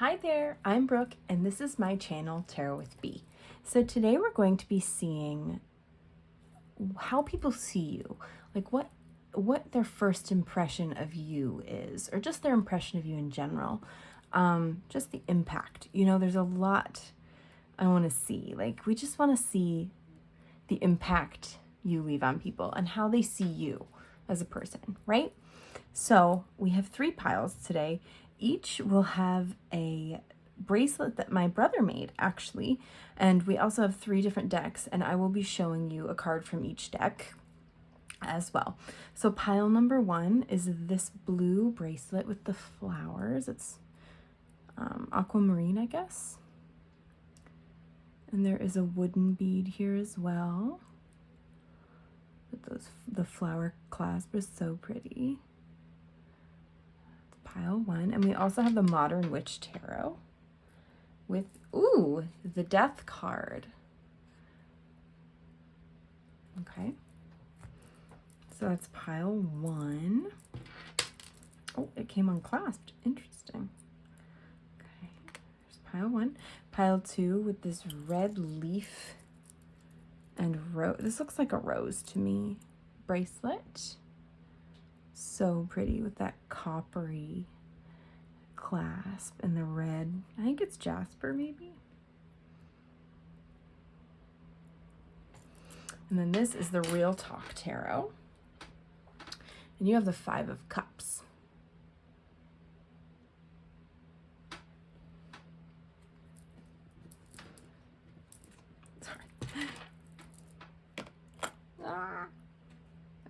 Hi there, I'm Brooke, and this is my channel, Tarot with B. So today we're going to be seeing how people see you, like what their first impression of you is, or just their impression of you in general. Just the impact. You know, there's a lot I want to see. Like, we just want to see the impact you leave on people and how they see you as a person, right? So we have 3 piles today. Each will have a bracelet that my brother made, actually. And we also have 3 different decks, and I will be showing you a card from each deck as well. So pile number 1 is this blue bracelet with the flowers. It's aquamarine, I guess. And there is a wooden bead here as well. With the flower clasp is so pretty. Pile 1, and we also have the Modern Witch Tarot with, ooh, the Death card. Okay, so that's pile 1. Oh, it came unclasped. Interesting. Okay, there's pile 1. Pile 2 with this red leaf and rose. This looks like a rose to me. Bracelet. So pretty with that coppery clasp and the red. I think it's jasper, maybe. And then this is the Real Talk Tarot. And you have the 5 of Cups. Sorry.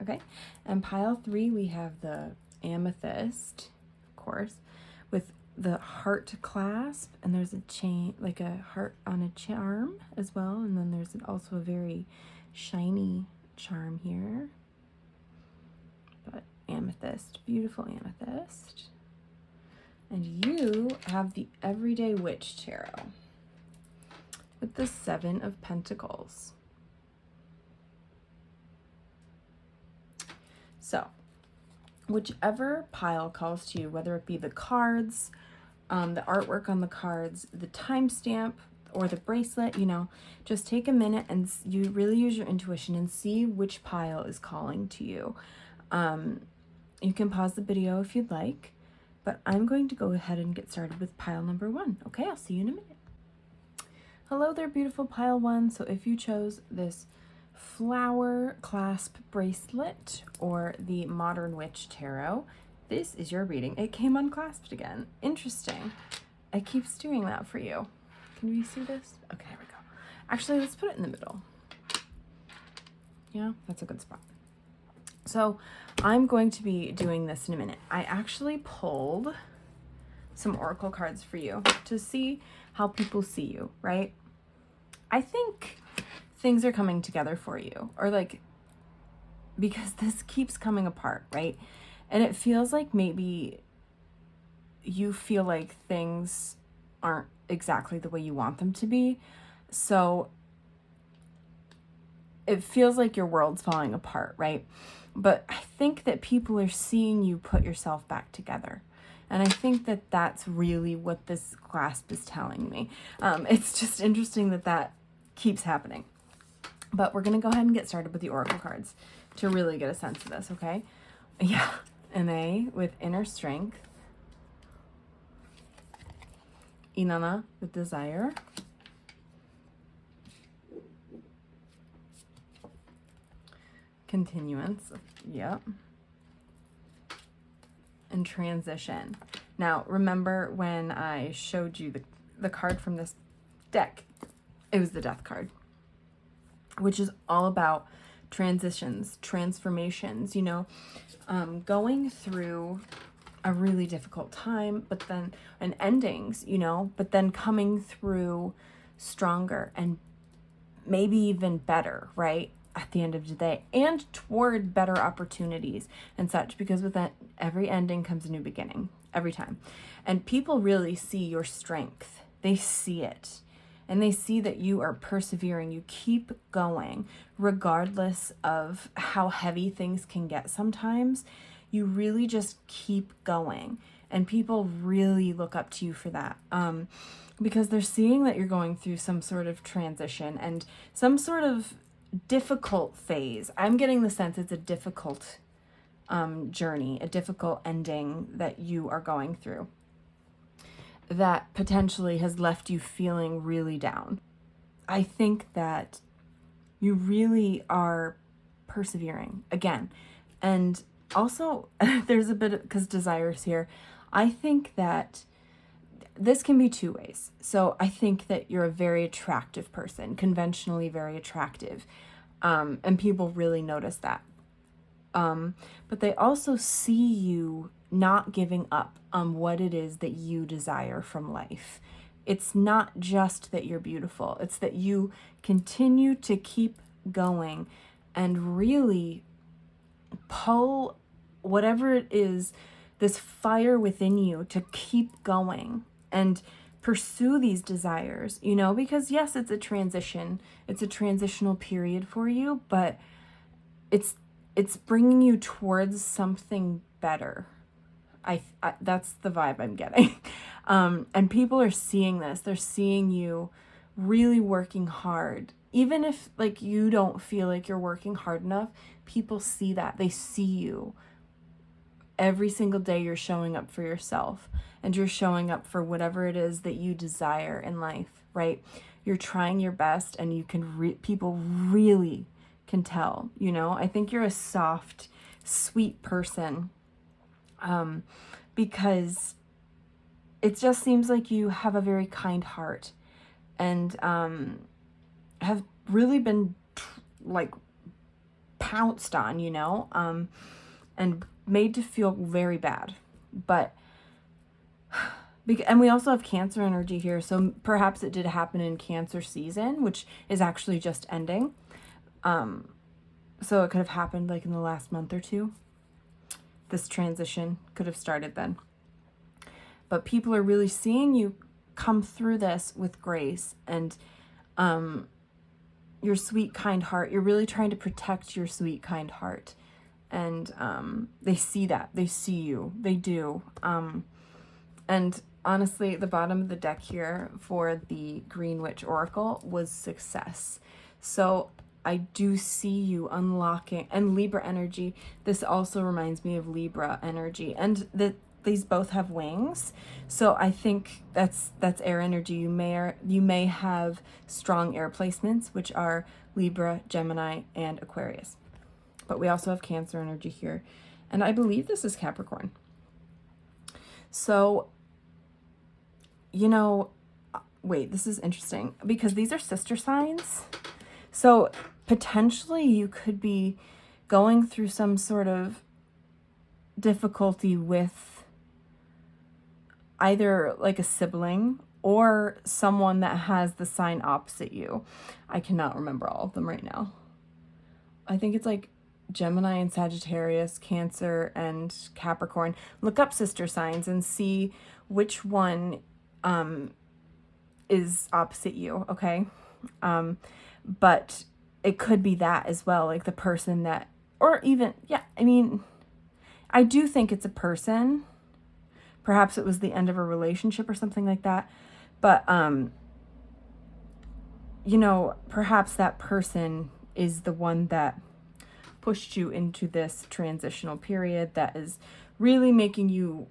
Okay, and pile 3, we have the amethyst, of course, with the heart clasp, and there's a chain, like a heart on a charm as well, and then there's also a very shiny charm here. But amethyst, beautiful amethyst. And you have the Everyday Witch Tarot with the 7 of Pentacles. So, whichever pile calls to you, whether it be the cards, the artwork on the cards, the timestamp, or the bracelet, you know, just take a minute and you really use your intuition and see which pile is calling to you. You can pause the video if you'd like, but I'm going to go ahead and get started with pile number 1. Okay, I'll see you in a minute. Hello there, beautiful pile 1. So if you chose this flower clasp bracelet or the Modern Witch Tarot, this is your reading. It came unclasped again. Interesting. It keeps doing that for you. Can we see this? Okay, there we go. Actually, let's put it in the middle. Yeah, that's a good spot. So I'm going to be doing this in a minute. I actually pulled some oracle cards for you to see how people see you, right? I think things are coming together for you, or like, because this keeps coming apart, right? And it feels like maybe you feel like things aren't exactly the way you want them to be. So it feels like your world's falling apart, right? But I think that people are seeing you put yourself back together. And I think that that's really what this clasp is telling me. It's just interesting that that keeps happening. But we're going to go ahead and get started with the oracle cards to really get a sense of this, okay? Yeah, an A with Inner Strength. Inanna with Desire. Continuance, yep. And Transition. Now, remember when I showed you the card from this deck? It was the Death card, which is all about transitions, transformations, you know, going through a really difficult time, but then, and endings, you know, but then coming through stronger and maybe even better, right? At the end of the day, and toward better opportunities and such, because with that, every ending comes a new beginning, every time. And people really see your strength. They see it. And they see that you are persevering. You keep going, regardless of how heavy things can get sometimes. You really just keep going. And people really look up to you for that. Because they're seeing that you're going through some sort of transition and some sort of difficult phase. I'm getting the sense it's a difficult journey, a difficult ending that you are going through that potentially has left you feeling really down. I think that you really are persevering again. And also, there's a bit of, because Desire's here, I think that this can be two ways. So I think that you're a very attractive person, conventionally very attractive, and people really notice that. But they also see you not giving up on what it is that you desire from life. It's not just that you're beautiful. It's that you continue to keep going and really pull whatever it is, this fire within you to keep going and pursue these desires, you know, because yes, it's a transition. It's a transitional period for you, but it's bringing you towards something better. I that's the vibe I'm getting. And people are seeing this. They're seeing you really working hard. Even if like you don't feel like you're working hard enough, people see that. They see you. Every single day you're showing up for yourself and you're showing up for whatever it is that you desire in life, right? You're trying your best and you can people really can tell, you know? I think you're a soft, sweet person. Because it just seems like you have a very kind heart and have really been like pounced on, you know, and made to feel very bad. But and we also have Cancer energy here, so perhaps it did happen in Cancer season, which is actually just ending. So it could have happened like in the last month or two. This transition could have started then. But people are really seeing you come through this with grace and your sweet, kind heart. You're really trying to protect your sweet, kind heart. And they see that. They see you. They do. And honestly, the bottom of the deck here for the Green Witch Oracle was success. So I do see you unlocking, and Libra energy. This also reminds me of Libra energy, and these both have wings. So I think that's air energy. You may have strong air placements, which are Libra, Gemini, and Aquarius. But we also have Cancer energy here, and I believe this is Capricorn. So, you know, wait, this is interesting because these are sister signs. So potentially you could be going through some sort of difficulty with either like a sibling or someone that has the sign opposite you. I cannot remember all of them right now. I think it's like Gemini and Sagittarius, Cancer and Capricorn. Look up sister signs and see which one is opposite you, okay? But it could be that as well, like the person that, or even, yeah, I mean, I do think it's a person. Perhaps it was the end of a relationship or something like that. But, you know, perhaps that person is the one that pushed you into this transitional period that is really making you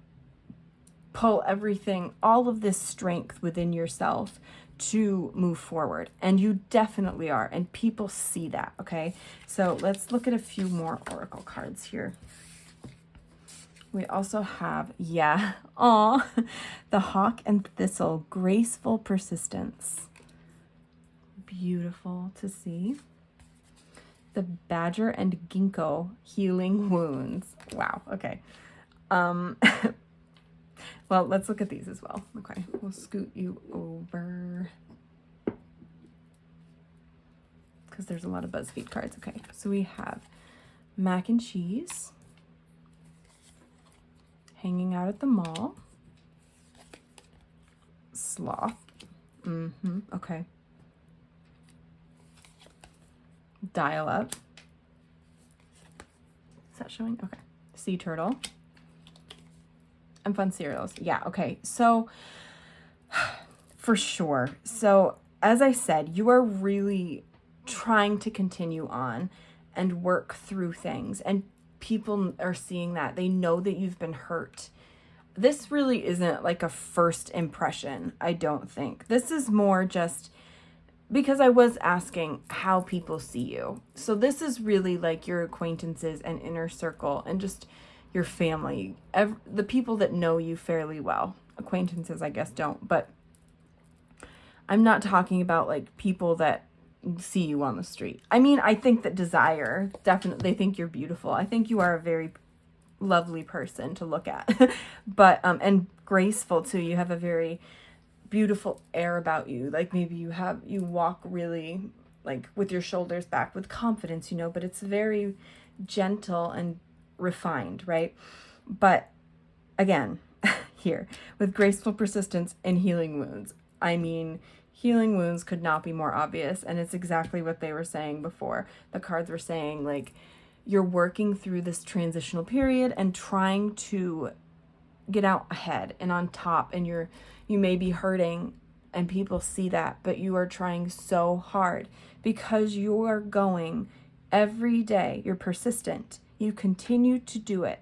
pull everything, all of this strength within yourself to move forward. And you definitely are. And people see that, okay? So let's look at a few more oracle cards here. We also have, yeah, aw, the Hawk and Thistle, graceful persistence. Beautiful to see. The Badger and Ginkgo, healing wounds. Wow, okay. Well, let's look at these as well. Okay, we'll scoot you over because there's a lot of Buzzfeed cards. Okay, so we have mac and cheese, hanging out at the mall, sloth. Okay. Dial up. Is that showing? Okay. Sea turtle. And fun cereals. Yeah, okay. So, for sure. So, as I said, you are really trying to continue on and work through things. And people are seeing that. They know that you've been hurt. This really isn't like a first impression, I don't think. This is more just because I was asking how people see you. So this is really like your acquaintances and inner circle and just your family, the people that know you fairly well. Acquaintances, I guess, don't, but I'm not talking about like people that see you on the street. I mean, I think that desire, definitely, they think you're beautiful. I think you are a very lovely person to look at, but, and graceful too. You have a very beautiful air about you. Like maybe you walk really like with your shoulders back with confidence, but it's very gentle and refined, right? But again, here with graceful persistence and healing wounds. I mean, healing wounds could not be more obvious. And it's exactly what they were saying before. The cards were saying like, you're working through this transitional period and trying to get out ahead and on top, and you may be hurting and people see that, but you are trying so hard because you are going every day. You're persistent. You continue to do it.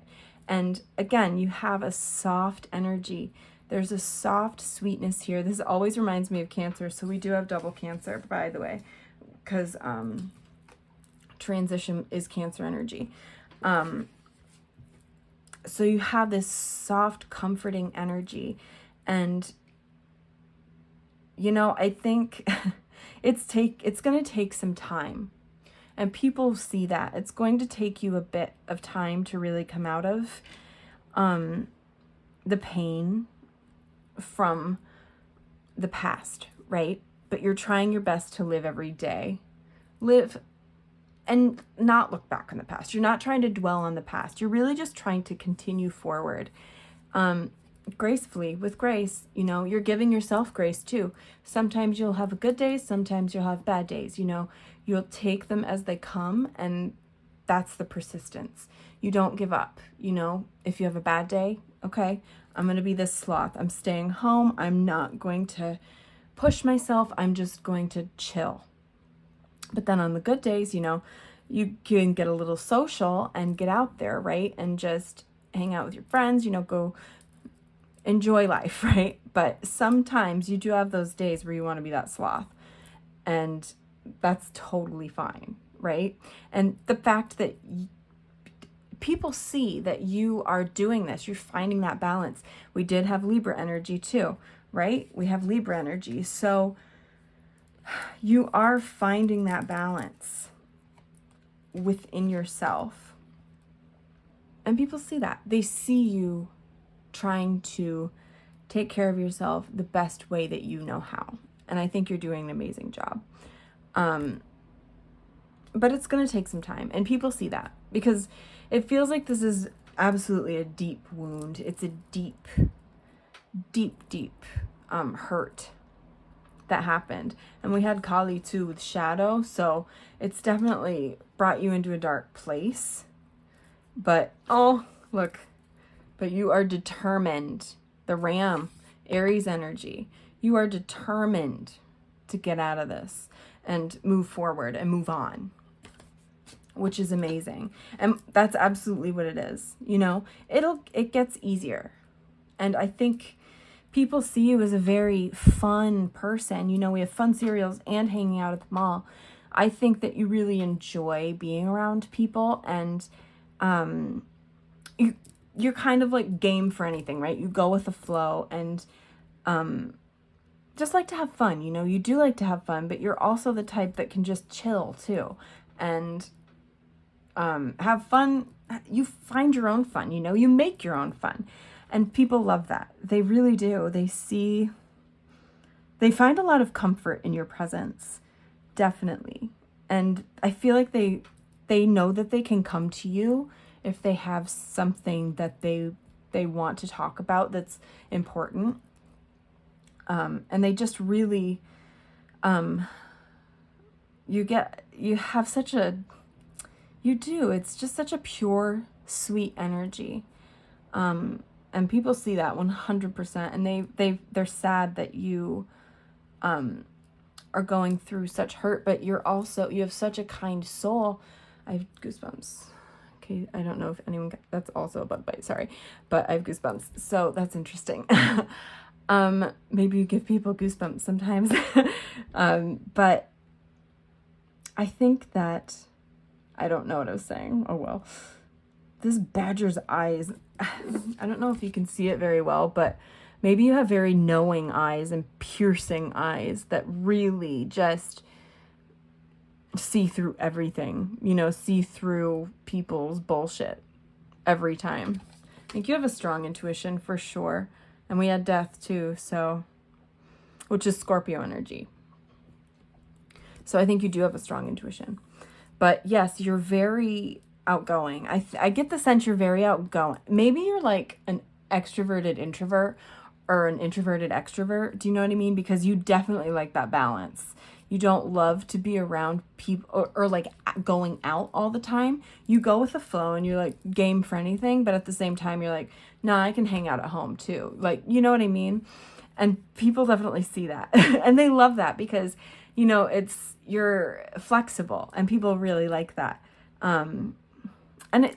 And again, you have a soft energy. There's a soft sweetness here. This always reminds me of Cancer. So we do have double Cancer, by the way, because transition is Cancer energy. So you have this soft, comforting energy. And, I think it's going to take some time. And people see that. It's going to take you a bit of time to really come out of the pain from the past, right? But you're trying your best to live every day. Live and not look back on the past. You're not trying to dwell on the past. You're really just trying to continue forward. Gracefully, with grace, you're giving yourself grace too. Sometimes you'll have good days, sometimes you'll have bad days, you'll take them as they come, and that's the persistence. You don't give up, if you have a bad day, okay, I'm going to be this sloth. I'm staying home. I'm not going to push myself. I'm just going to chill. But then on the good days, you can get a little social and get out there, right? And just hang out with your friends, go enjoy life, right? But sometimes you do have those days where you want to be that sloth, and that's totally fine, right? And the fact that people see that you are doing this, you're finding that balance. We did have Libra energy too, right? We have Libra energy. So you are finding that balance within yourself. And people see that. They see you trying to take care of yourself the best way that you know how. And I think you're doing an amazing job. But it's going to take some time. And people see that because it feels like this is absolutely a deep wound. It's a deep, deep, deep hurt that happened. And we had Kali too with shadow. So it's definitely brought you into a dark place. But, oh, look. But you are determined. The Ram, Aries energy. You are determined to get out of this and move forward and move on, which is amazing. And that's absolutely what it is. It gets easier. And I think people see you as a very fun person. We have fun cereals and hanging out at the mall. I think that you really enjoy being around people, and you're kind of like game for anything, right? You go with the flow and just like to have fun, you do like to have fun, but you're also the type that can just chill too and have fun. You find your own fun, you make your own fun, and people love that. They really do. They find a lot of comfort in your presence, definitely. And I feel like they know that they can come to you if they have something that they want to talk about that's important. And they just really, it's just such a pure, sweet energy. And people see that 100%, and they're sad that you are going through such hurt, but you have such a kind soul. I have goosebumps. Okay, I don't know if anyone that's also a bug bite, sorry, but I have goosebumps. So that's interesting. Maybe you give people goosebumps sometimes. But I think that, I don't know what I was saying. Oh well. This badger's eyes, I don't know if you can see it very well, but maybe you have very knowing eyes and piercing eyes that really just see through everything, see through people's bullshit every time. I think you have a strong intuition for sure. And we had death too, which is Scorpio energy. So I think you do have a strong intuition. But yes, you're very outgoing. I get the sense you're very outgoing. Maybe you're like an extroverted introvert or an introverted extrovert. Do you know what I mean? Because you definitely like that balance. You don't love to be around people or like going out all the time. You go with the flow and you're like game for anything, but at the same time you're like, nah, I can hang out at home too. Like, you know what I mean? And people definitely see that. And they love that because, you're flexible and people really like that. And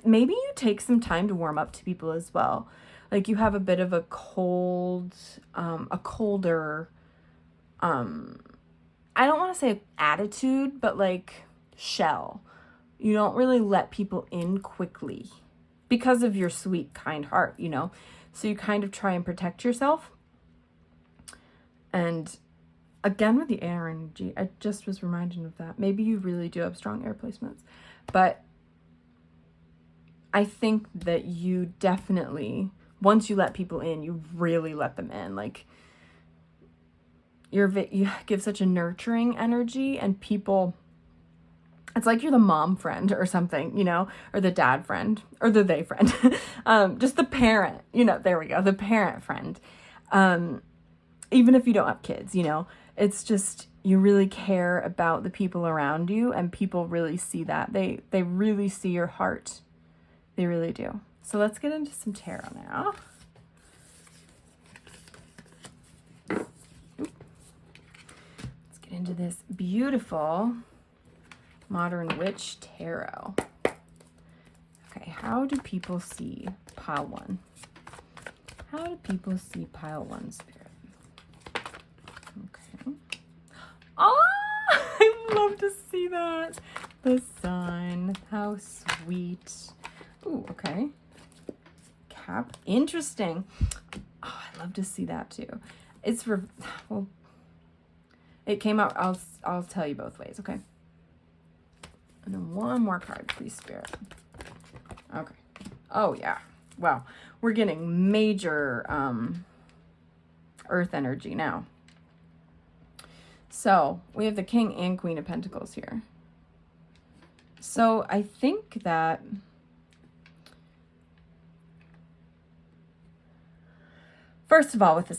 maybe you take some time to warm up to people as well. Like you have a bit of a colder, I don't want to say attitude, but like shell. You don't really let people in quickly because of your sweet, kind heart, So you kind of try and protect yourself. And again, with the air energy, I just was reminded of that. Maybe you really do have strong air placements. But I think that you definitely, once you let people in, you really let them in. Like, you give such a nurturing energy, and people, it's like you're the mom friend or something, or the dad friend, or the they friend. Just the parent, there we go, the parent friend. Even if you don't have kids, it's just, you really care about the people around you, and people really see that. They really see your heart. They really do. So let's get into some tarot now. Let's get into this beautiful Modern Witch Tarot. Okay, how do people see pile one? How do people see pile one, Spirit? Okay. Oh, I love to see that. The sun. How sweet. Ooh, okay. Cap. Interesting. Oh, I love to see that too. It's well, it came out. I'll tell you both ways, okay? And then one more card, please, Spirit. Okay. Oh yeah. Wow. We're getting major earth energy now. So we have the King and Queen of Pentacles here. So I think that first of all, with the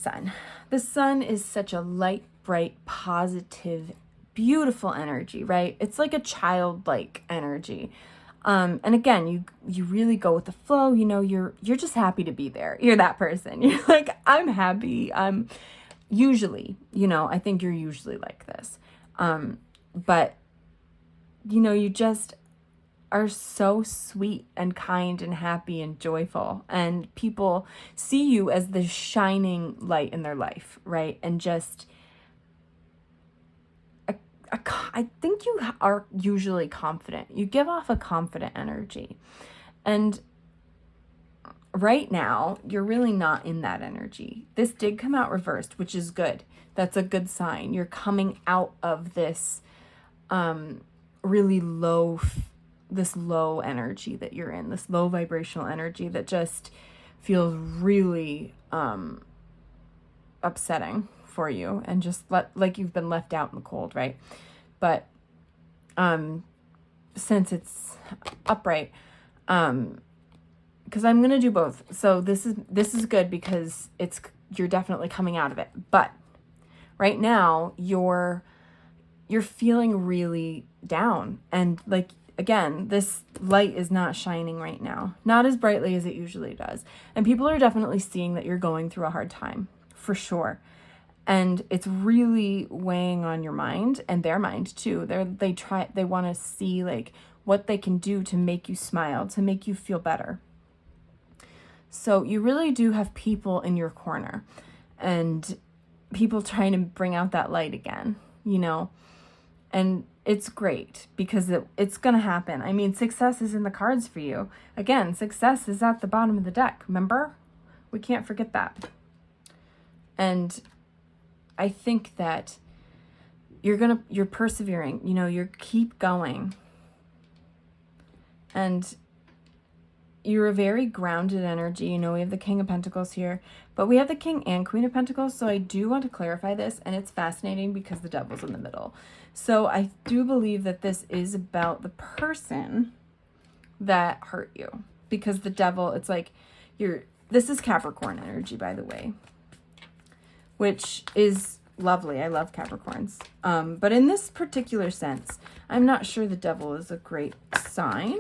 sun is such a light, bright, positive, beautiful energy, right? It's like a childlike energy. And again, you really go with the flow, you're just happy to be there. You're that person. You're like, I'm happy. I'm usually, I think you're usually like this. But you just are so sweet and kind and happy and joyful, and people see you as the shining light in their life, right? And just I think you are usually confident. You give off a confident energy. And right now, you're really not in that energy. This did come out reversed, which is good. That's a good sign. You're coming out of this really low energy that you're in, this low vibrational energy that just feels really upsetting for you, and just like you've been left out in the cold, right? But since it's upright, because I'm gonna do both, so this is good because you're definitely coming out of it. But right now you're feeling really down, and like again, this light is not shining right now, not as brightly as it usually does. And people are definitely seeing that you're going through a hard time, for sure. And it's really weighing on your mind and their mind too. They want to see like what they can do to make you smile, to make you feel better. So you really do have people in your corner and people trying to bring out that light again, you know, and it's great because it's going to happen. I mean, success is in the cards for you. Again, success is at the bottom of the deck. Remember? We can't forget that. And I think that you're persevering, you know, you keep going. And you're a very grounded energy. You know, we have the King of Pentacles here, but we have the King and Queen of Pentacles. So I do want to clarify this, and it's fascinating because the Devil's in the middle. So I do believe that this is about the person that hurt you, because the Devil, it's like this is Capricorn energy, by the way, which is lovely. I love Capricorns. But in this particular sense, I'm not sure the Devil is a great sign.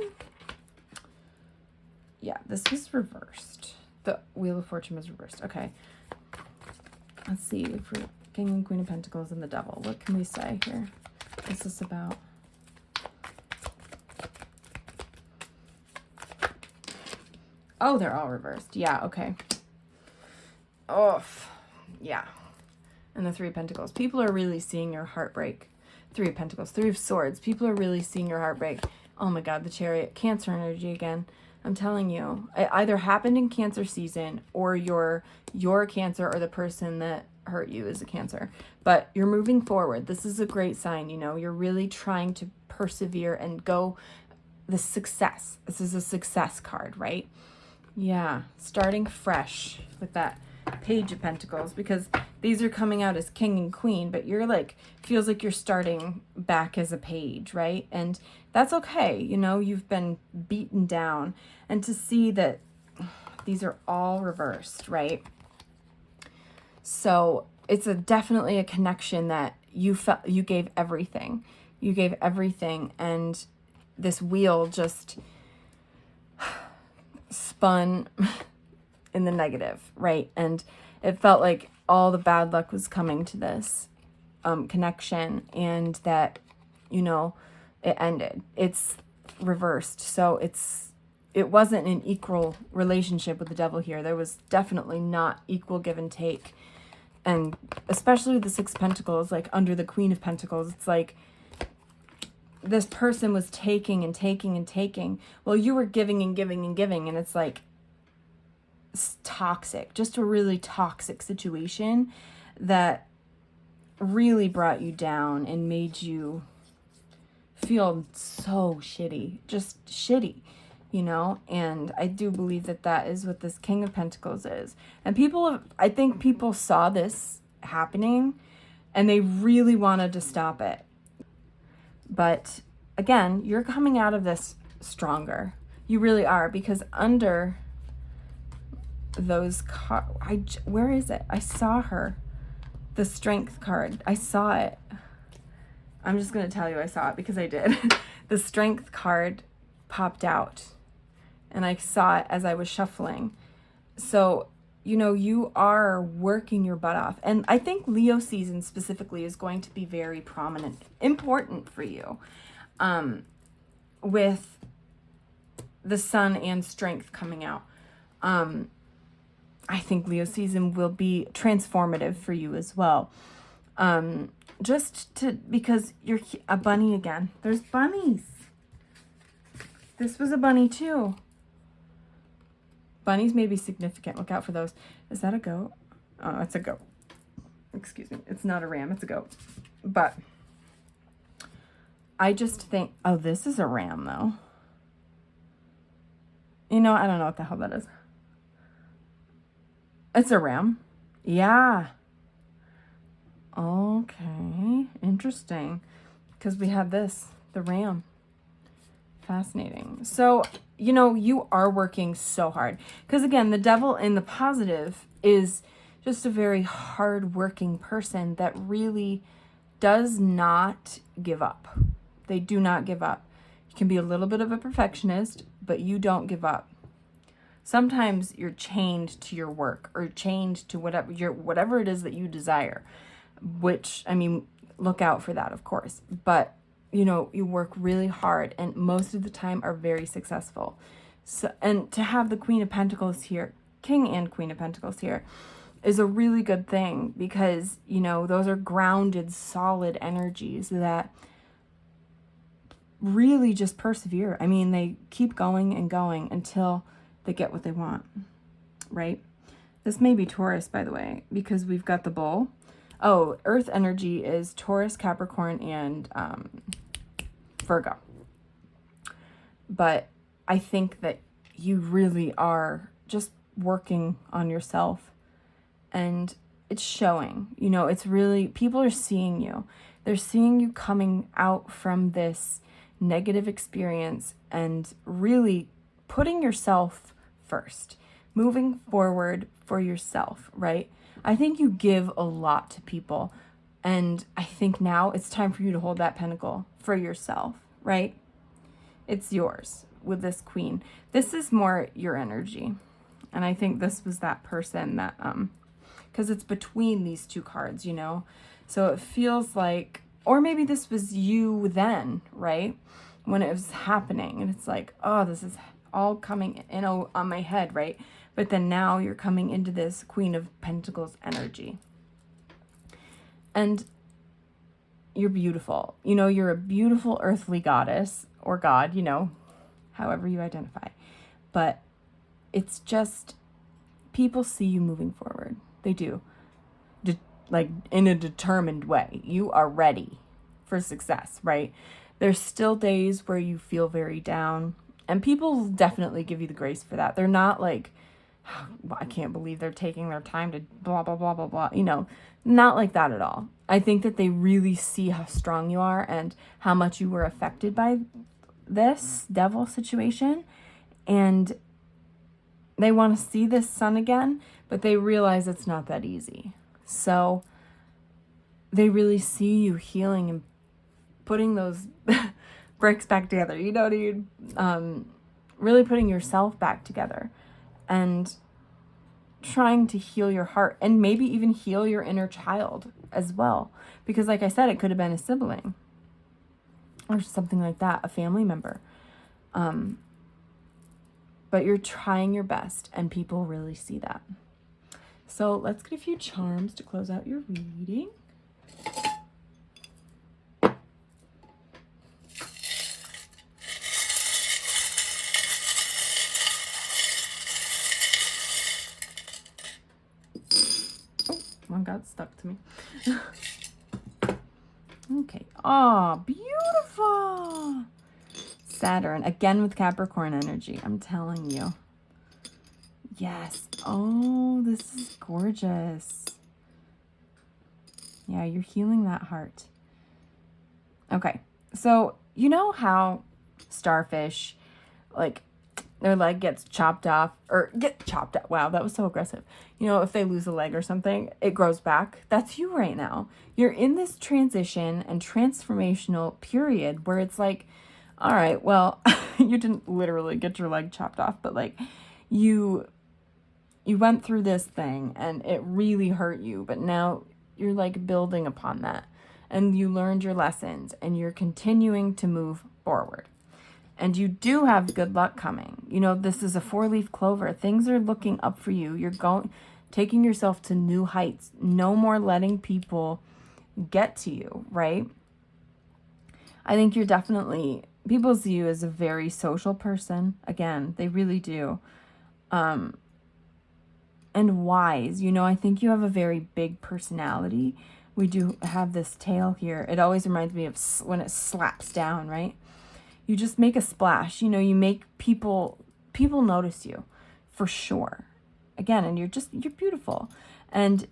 Yeah, this was reversed. The Wheel of Fortune was reversed. Okay. Let's see if we're King and Queen of Pentacles and the Devil. What can we say here? What's this about? Oh, they're all reversed. Yeah, okay. Oh, yeah. And the Three of Pentacles. People are really seeing your heartbreak. Three of Pentacles. Three of Swords. People are really seeing your heartbreak. Oh my God, the Chariot. Cancer energy again. I'm telling you, it either happened in Cancer season or you're Cancer or the person that hurt you is a Cancer. But you're moving forward. This is a great sign, you know. You're really trying to persevere and go the success. This is a success card, right? Yeah, starting fresh with that Page of Pentacles, because these are coming out as King and Queen, but you're like, feels like you're starting back as a page, right? And that's okay. You know, you've been beaten down, and to see that these are all reversed, right? So it's definitely a connection that you felt you gave everything. You gave everything, and this wheel just spun in the negative, right? And it felt like all the bad luck was coming to this connection, and that, you know, it ended. It's reversed. So it wasn't an equal relationship with the Devil here. There was definitely not equal give and take. And especially with the Six of Pentacles, like under the Queen of Pentacles, it's like this person was taking and taking and taking. Well, you were giving and giving and giving, and it's like toxic, just a really toxic situation that really brought you down and made you feel so shitty, just shitty, you know. And I do believe that that is what this King of Pentacles is. And I think people saw this happening and they really wanted to stop it. But again, you're coming out of this stronger. You really are, because under those cards, where is it? I saw her. The Strength card. I saw it. I'm just going to tell you I saw it because I did. The Strength card popped out, and I saw it as I was shuffling. So, you know, you are working your butt off. And I think Leo season specifically is going to be very prominent, important for you, with the Sun and Strength coming out. I think Leo season will be transformative for you as well. Because you're a bunny again. There's bunnies. This was a bunny too. Bunnies may be significant. Look out for those. Is that a goat? Oh, it's a goat. Excuse me. It's not a ram. It's a goat. But I just think, oh, this is a ram though. You know, I don't know what the hell that is. It's a ram. Yeah. Okay. Interesting. Because we have this, the ram. Fascinating. So, you know, you are working so hard. Because again, the Devil in the positive is just a very hard-working person that really does not give up. They do not give up. You can be a little bit of a perfectionist, but you don't give up. Sometimes you're chained to your work or chained to whatever it is that you desire, which, I mean, look out for that, of course. But, you know, you work really hard and most of the time are very successful. So, and to have the Queen of Pentacles here, King and Queen of Pentacles here, is a really good thing because, you know, those are grounded, solid energies that really just persevere. I mean, they keep going and going until they get what they want, right? This may be Taurus, by the way, because we've got the bull. Oh, earth energy is Taurus, Capricorn, and Virgo. But I think that you really are just working on yourself, and it's showing. You know, it's really, people are seeing you. They're seeing you coming out from this negative experience and really putting yourself first, moving forward for yourself, right? I think you give a lot to people, and I think now it's time for you to hold that pentacle for yourself, right? It's yours with this queen. This is more your energy. And I think this was that person that, because it's between these two cards, you know? So it feels like, or maybe this was you then, right? When it was happening. And it's like, oh, this is all coming in on my head, right? But then now you're coming into this Queen of Pentacles energy. And you're beautiful. You know, you're a beautiful earthly goddess or god, you know, however you identify. But it's just, people see you moving forward. They do. Like in a determined way. You are ready for success, right? There's still days where you feel very down. And people definitely give you the grace for that. They're not like, oh, I can't believe they're taking their time to blah, blah, blah, blah, blah. You know, not like that at all. I think that they really see how strong you are and how much you were affected by this devil situation. And they want to see this sun again, but they realize it's not that easy. So they really see you healing and putting those bricks back together. You know what I mean? Really putting yourself back together and trying to heal your heart and maybe even heal your inner child as well. Because like I said, it could have been a sibling or something like that, a family member. But you're trying your best and people really see that. So let's get a few charms to close out your reading. One got stuck to me. Okay. Oh, beautiful. Saturn, again with Capricorn energy. I'm telling you. Yes. Oh, this is gorgeous. Yeah, you're healing that heart. Okay. So, you know how starfish, like, their leg gets chopped off, or get chopped off. Wow, that was so aggressive. You know, if they lose a leg or something, it grows back. That's you right now. You're in this transition and transformational period where it's like, all right, well, you didn't literally get your leg chopped off, but like you went through this thing and it really hurt you, but now you're like building upon that and you learned your lessons and you're continuing to move forward. And you do have good luck coming. You know, this is a 4-leaf clover. Things are looking up for you. You're taking yourself to new heights. No more letting people get to you, right? I think you're definitely, people see you as a very social person. Again, they really do. And wise. You know, I think you have a very big personality. We do have this tail here. It always reminds me of when it slaps down, right? You just make a splash. You know, you make people notice you for sure. Again, and you're beautiful. And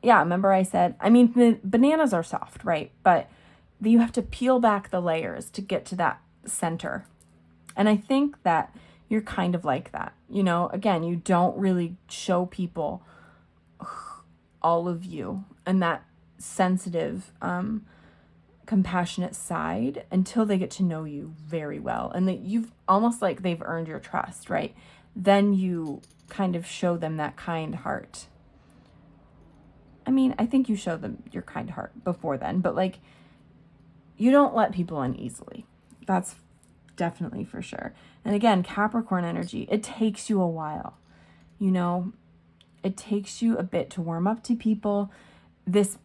yeah, remember I said, I mean, the bananas are soft, right? But you have to peel back the layers to get to that center. And I think that you're kind of like that. You know, again, you don't really show people all of you and that sensitive, kind compassionate side until they get to know you very well. And that you've almost like they've earned your trust, right? Then you kind of show them that kind heart. I mean, I think you show them your kind heart before then, but like, you don't let people in easily. That's definitely for sure. And again, Capricorn energy, it takes you a while. You know, it takes you a bit to warm up to people. This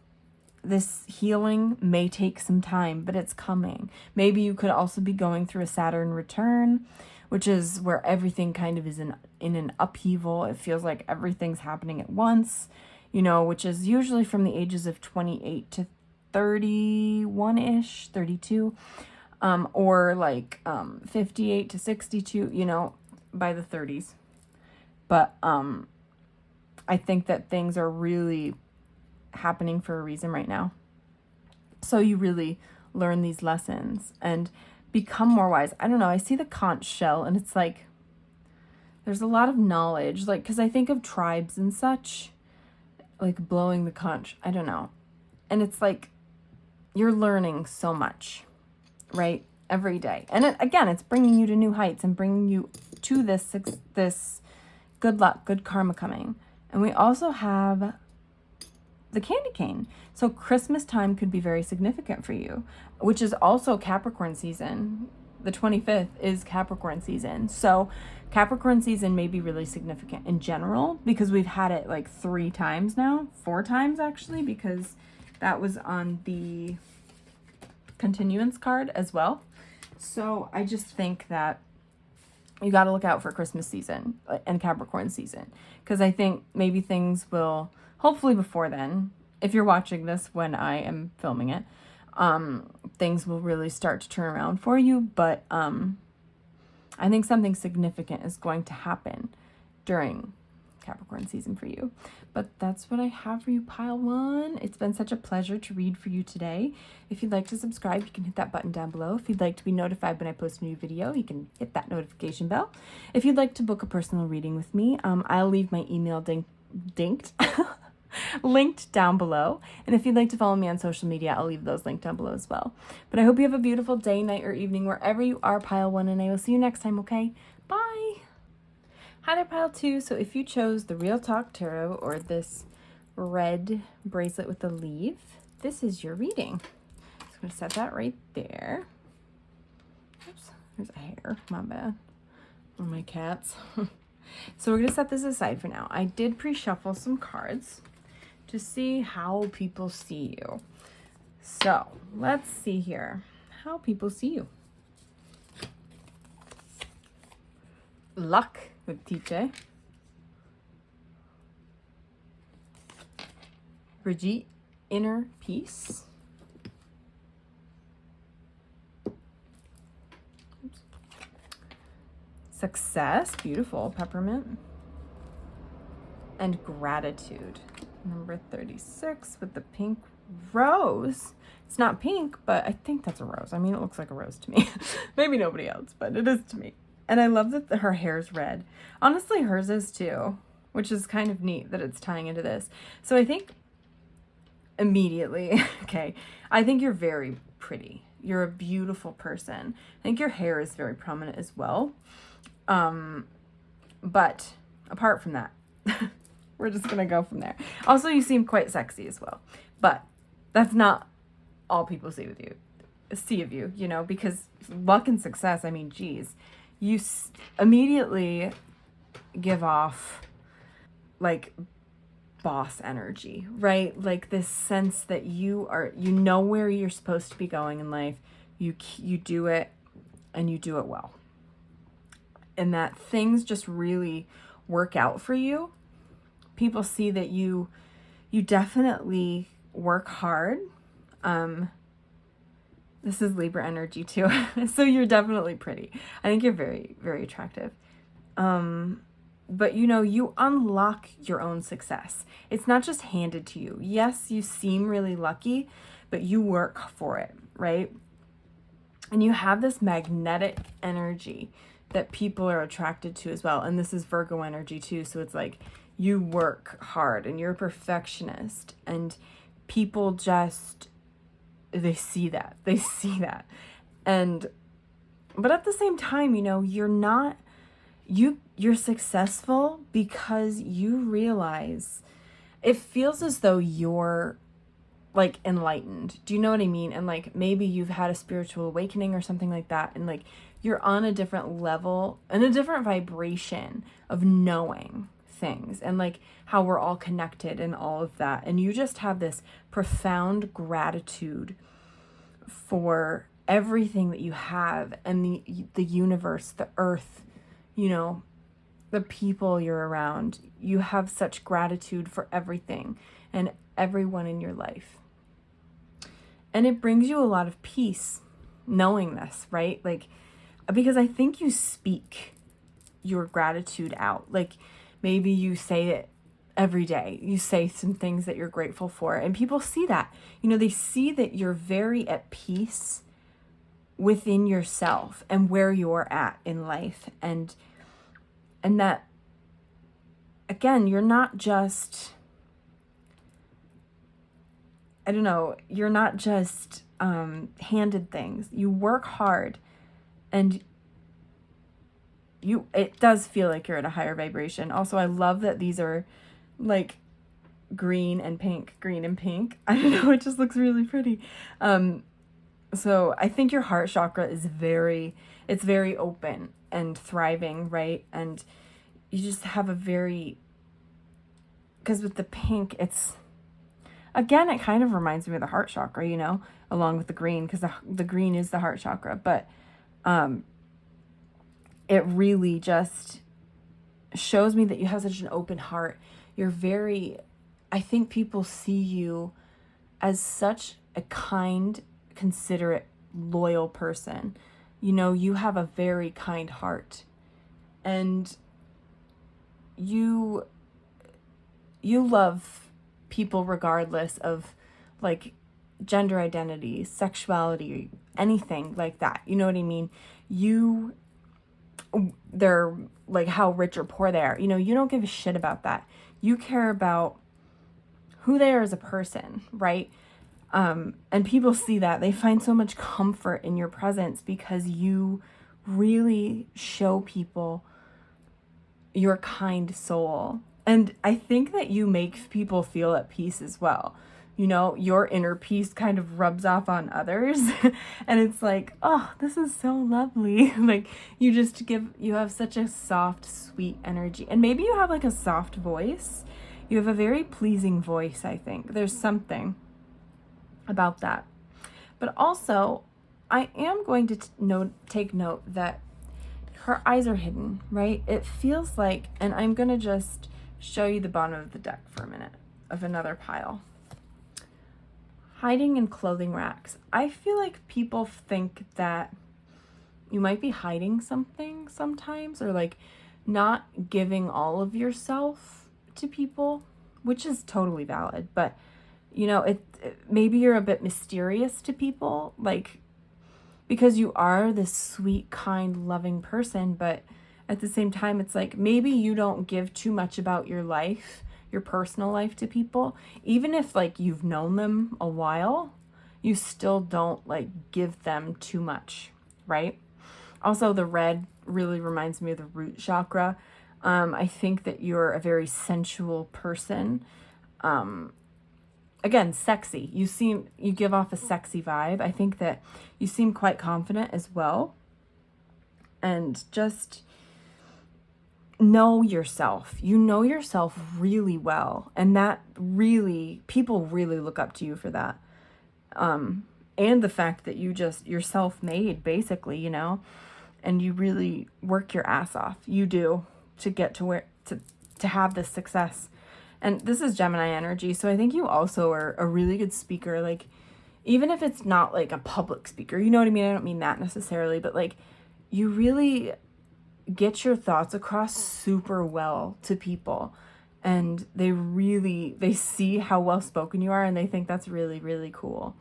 healing may take some time, but it's coming. Maybe you could also be going through a Saturn return, which is where everything kind of is in an upheaval. It feels like everything's happening at once, you know, which is usually from the ages of 28 to 31-ish, 32, or like 58 to 62, you know, by the 30s. But I think that things are really happening for a reason right now. So you really learn these lessons and become more wise. I don't know. I see the conch shell and it's like, there's a lot of knowledge, like, because I think of tribes and such, like blowing the conch. I don't know. And it's like, you're learning so much, right? Every day. And again, it's bringing you to new heights and bringing you to this good luck, good karma coming. And we also have the candy cane. So Christmas time could be very significant for you, which is also Capricorn season. The 25th is Capricorn season. So Capricorn season may be really significant in general because we've had it like 3 times now, 4 times actually, because that was on the continuance card as well. So I just think that you got to look out for Christmas season and Capricorn season, because I think maybe things will, hopefully before then, if you're watching this when I am filming it, things will really start to turn around for you. But I think something significant is going to happen during Capricorn season for you. But that's what I have for you, pile 1. It's been such a pleasure to read for you today. If you'd like to subscribe, you can hit that button down below. If you'd like to be notified when I post a new video, you can hit that notification bell. If you'd like to book a personal reading with me, I'll leave my email linked down below. And if you'd like to follow me on social media, I'll leave those linked down below as well. But I hope you have a beautiful day, night, or evening wherever you are, pile 1, and I will see you next time, okay? Bye! Hi there, pile 2. So if you chose the Real Talk Tarot or this red bracelet with the leaf, this is your reading. So I'm going to set that right there. Oops, there's a hair. My bad. On my cats. So we're going to set this aside for now. I did pre-shuffle some cards to see how people see you. So let's see here how people see you. Luck with TJ. Brigitte, inner peace. Oops. Success, beautiful, peppermint. And gratitude. Number 36 with the pink rose. It's not pink, but I think that's a rose. I mean, it looks like a rose to me. Maybe nobody else, but it is to me. And I love that her hair's red. Honestly, hers is too, which is kind of neat that it's tying into this. So I think immediately, okay, I think you're very pretty. You're a beautiful person. I think your hair is very prominent as well. But apart from that, we're just going to go from there. Also, you seem quite sexy as well. But that's not all people see of you, you know, because luck and success, I mean, geez, you immediately give off like boss energy, right? Like this sense that you know where you're supposed to be going in life. You do it and you do it well. And that things just really work out for you. People see that you definitely work hard. This is Libra energy too. So you're definitely pretty. I think you're very, very attractive. But you know, you unlock your own success. It's not just handed to you. Yes, you seem really lucky, but you work for it, right? And you have this magnetic energy that people are attracted to as well. And this is Virgo energy too. So it's like you work hard and you're a perfectionist and people just they see that. They see that. But at the same time, you know, you're successful because you realize it feels as though you're like enlightened. Do you know what I mean? And like maybe you've had a spiritual awakening or something like that, and like you're on a different level and a different vibration of knowing things and like how we're all connected and all of that. And you just have this profound gratitude for everything that you have and the universe, the earth, you know, the people you're around. You have such gratitude for everything and everyone in your life. And it brings you a lot of peace knowing this, right? Like, because I think you speak your gratitude out. Like maybe you say it every day. You say some things that you're grateful for, and people see that. You know, they see that you're very at peace within yourself and where you're at in life. And that, again, you're not just, I don't know, you're not just handed things. You work hard, and it does feel like you're at a higher vibration. Also, I love that these are like green and pink. I don't know, it just looks really pretty. So I think your heart chakra is very open and thriving, right? And you just have a very, because with the pink, it's, again, it kind of reminds me of the heart chakra, you know, along with the green, because the green is the heart chakra. But it really just shows me that you have such an open heart. You're very, I think people see you as such a kind, considerate, loyal person. You know, you have a very kind heart, and you love people regardless of like gender identity, sexuality, anything like that. You know what I mean? They're like how rich or poor they are. You know, you don't give a shit about that. You care about who they are as a person, right? And people see that. They find so much comfort in your presence because you really show people your kind soul. And I think that you make people feel at peace as well. You know, your inner peace kind of rubs off on others. And it's like, oh, this is so lovely. Like you have such a soft, sweet energy. And maybe you have like a soft voice. You have a very pleasing voice, I think. There's something about that. But also, I am going to take note that her eyes are hidden, right? It feels like, and I'm going to just show you the bottom of the deck for a minute of another pile. Hiding in clothing racks. I feel like people think that you might be hiding something sometimes, or like not giving all of yourself to people, which is totally valid. But you know, maybe you're a bit mysterious to people, like because you are this sweet, kind, loving person, but at the same time, it's like maybe you don't give too much about your life, your personal life, to people. Even if like you've known them a while, you still don't like give them too much, right? Also, the red really reminds me of the root chakra. I think that you're a very sensual person. Again, sexy. You give off a sexy vibe. I think that you seem quite confident as well. And just know yourself. You know yourself really well. And that really, people really look up to you for that. And the fact that you're self-made, basically, you know, and you really work your ass off. You do, to get to where, to have this success. And this is Gemini energy, so I think you also are a really good speaker. Like, even if it's not like a public speaker, you know what I mean? I don't mean that necessarily, but like, you really get your thoughts across super well to people. And they see how well spoken you are, and they think that's really, really cool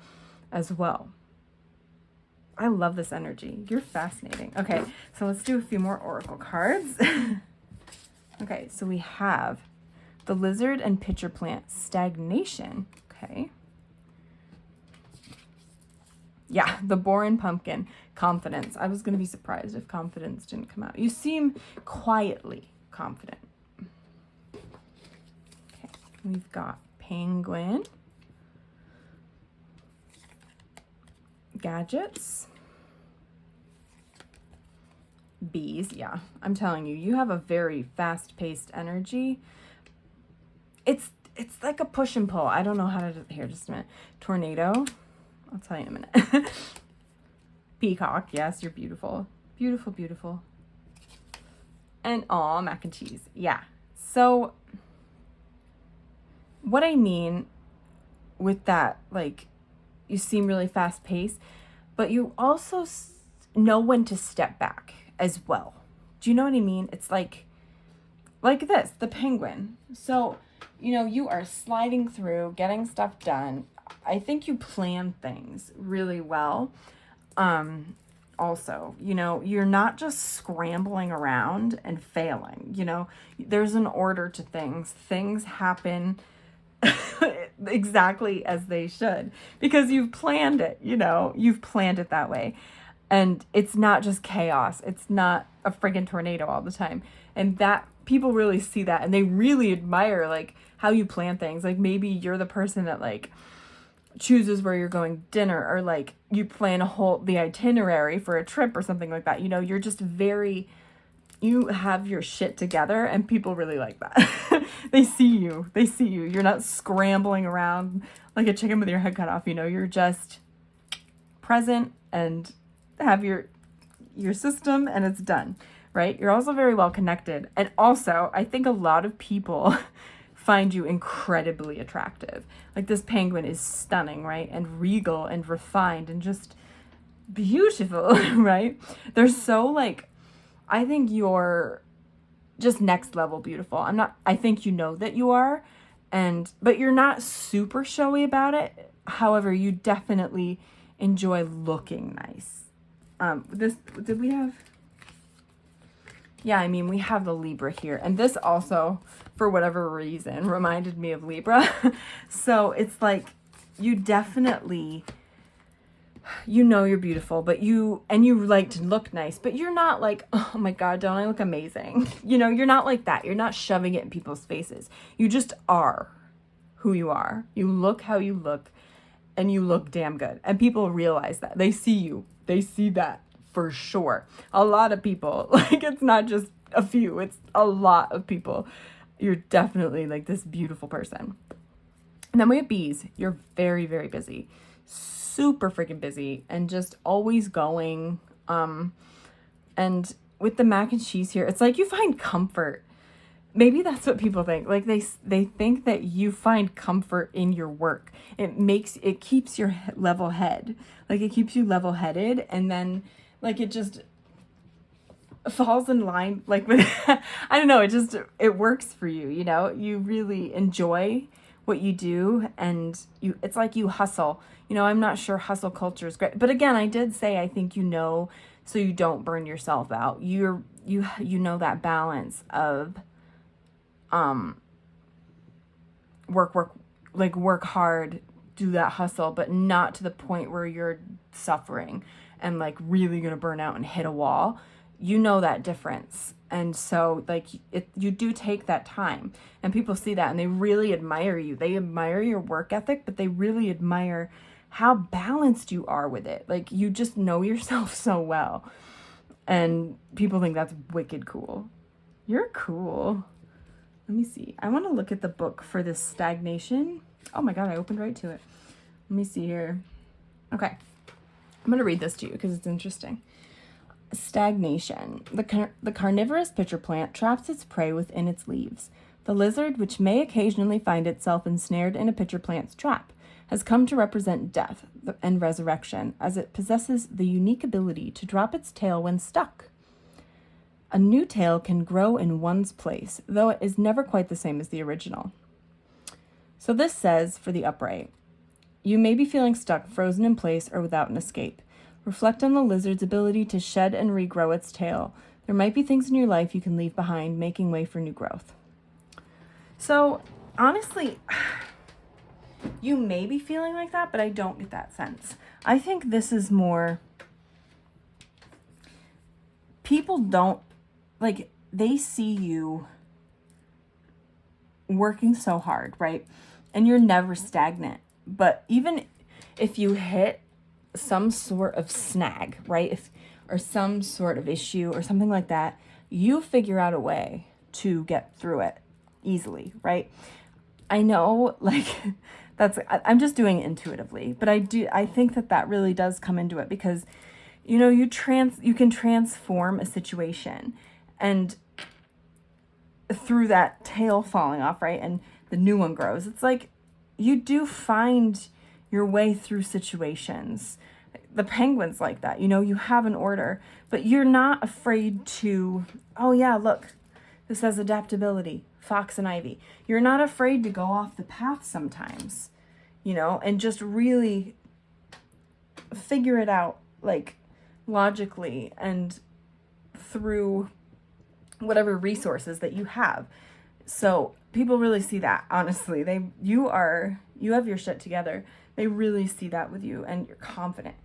as well. I love this energy. You're fascinating. Okay, so let's do a few more oracle cards. Okay, so we have the lizard and pitcher plant, stagnation. Okay. Yeah, the boring pumpkin. Confidence. I was going to be surprised if confidence didn't come out. You seem quietly confident. Okay, we've got penguin. Gadgets. Bees. Yeah, I'm telling you, you have a very fast-paced energy. It's like a push and pull. I don't know how to do. Here, just a minute. Tornado. I'll tell you in a minute. Peacock. Yes, you're beautiful. Beautiful, beautiful. And aw, mac and cheese. Yeah. So what I mean with that, like, you seem really fast paced, but you also know when to step back as well. Do you know what I mean? It's like this, the penguin. So, you know, you are sliding through, getting stuff done. I think you plan things really well. Also, you know, you're not just scrambling around and failing. You know, there's an order to things. Things happen exactly as they should because you've planned it, you know, you've planned it that way. And it's not just chaos. It's not a friggin' tornado all the time. And that people really see that and they really admire like how you plan things. Like maybe you're the person that like chooses where you're going dinner, or like you plan the itinerary for a trip or something like that. You know, you're just you have your shit together and people really like that. They see you. You're not scrambling around like a chicken with your head cut off. You know, you're just present and have your system and it's done, right? You're also very well connected. And also, I think a lot of people find you incredibly attractive. Like this penguin is stunning, right? And regal and refined and just beautiful, right? They're so like, I think you're just next level beautiful. I think you know that you are, but you're not super showy about it. However, you definitely enjoy looking nice. Did we have? Yeah, I mean, we have the Libra here. And this also, for whatever reason, reminded me of Libra. So it's like, you definitely, you know you're beautiful, but you like to look nice, but you're not like, oh my God, don't I look amazing? You know, you're not like that. You're not shoving it in people's faces. You just are who you are. You look how you look, and you look damn good. And people realize that. They see you. They see that for sure. A lot of people, like it's not just a few, it's a lot of people. You're definitely like this beautiful person. And then we have bees. You're very, very busy. Super freaking busy and just always going. And with the mac and cheese here, it's like you find comfort. Maybe that's what people think. Like they think that you find comfort in your work. It keeps your level head. Like it keeps you level headed, and then like it just falls in line like with I don't know, it works for you, you know? You really enjoy what you do, and it's like you hustle. You know, I'm not sure hustle culture is great. But again, I did say I think you know so you don't burn yourself out. You know that balance of work hard, do that hustle, but not to the point where you're suffering and like really gonna burn out and hit a wall. You know that difference. And so like you do take that time, and people see that and they really admire you. They admire your work ethic, but they really admire how balanced you are with it. Like you just know yourself so well, and people think that's wicked cool. You're cool. Let me see. I want to look at the book for this stagnation. Oh my God, I opened right to it. Let me see here. Okay. I'm going to read this to you because it's interesting. Stagnation. The carnivorous pitcher plant traps its prey within its leaves. The lizard, which may occasionally find itself ensnared in a pitcher plant's trap, has come to represent death and resurrection, as it possesses the unique ability to drop its tail when stuck. A new tail can grow in one's place, though it is never quite the same as the original. So this says, for the upright, you may be feeling stuck, frozen in place, or without an escape. Reflect on the lizard's ability to shed and regrow its tail. There might be things in your life you can leave behind, making way for new growth. So, honestly, You may be feeling like that, but I don't get that sense. I think this is more, people don't, like, they see you working so hard, right? And you're never stagnant. But even if you hit some sort of snag, right? Or some sort of issue or something like that, you figure out a way to get through it easily, right? I know, like, I'm just doing it intuitively, but I think that really does come into it, because, you know, you can transform a situation, and through that tail falling off, right? And the new one grows. It's like, you do find your way through situations. The penguin's like that, you know, you have an order, but you're not afraid to, oh yeah, look, this has adaptability, fox and ivy. You're not afraid to go off the path sometimes, you know, and just really figure it out, like, logically and through whatever resources that you have. So people really see that, honestly. You have your shit together. They really see that with you, and you're confident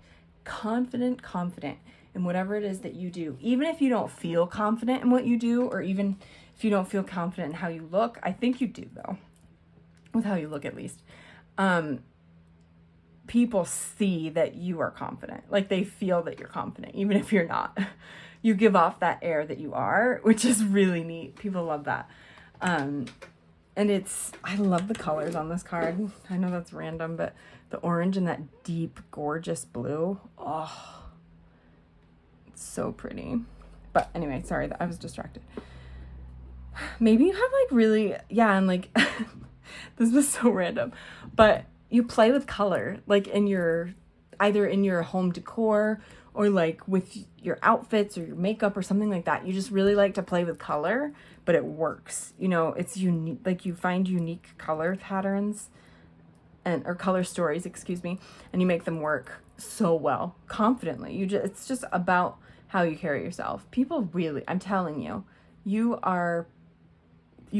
in whatever it is that you do. Even if you don't feel confident in what you do, or even if you don't feel confident in how you look, I think you do, though, with how you look at least. People see that you are confident. Like, they feel that you're confident, even if you're not. You give off that air that you are, which is really neat. People love that. And I love the colors on this card. I know that's random, but the orange and that deep, gorgeous blue. Oh, it's so pretty. But anyway, sorry, I was distracted. Maybe you have, like, really, yeah, and, like, this was so random, but you play with color, like, either in your home decor, or like with your outfits or your makeup or something like that. You just really like to play with color, but it works. You know, it's unique. Like, you find unique color patterns or color stories, excuse me, and you make them work so well, confidently. It's just about how you carry yourself. People really, I'm telling you, you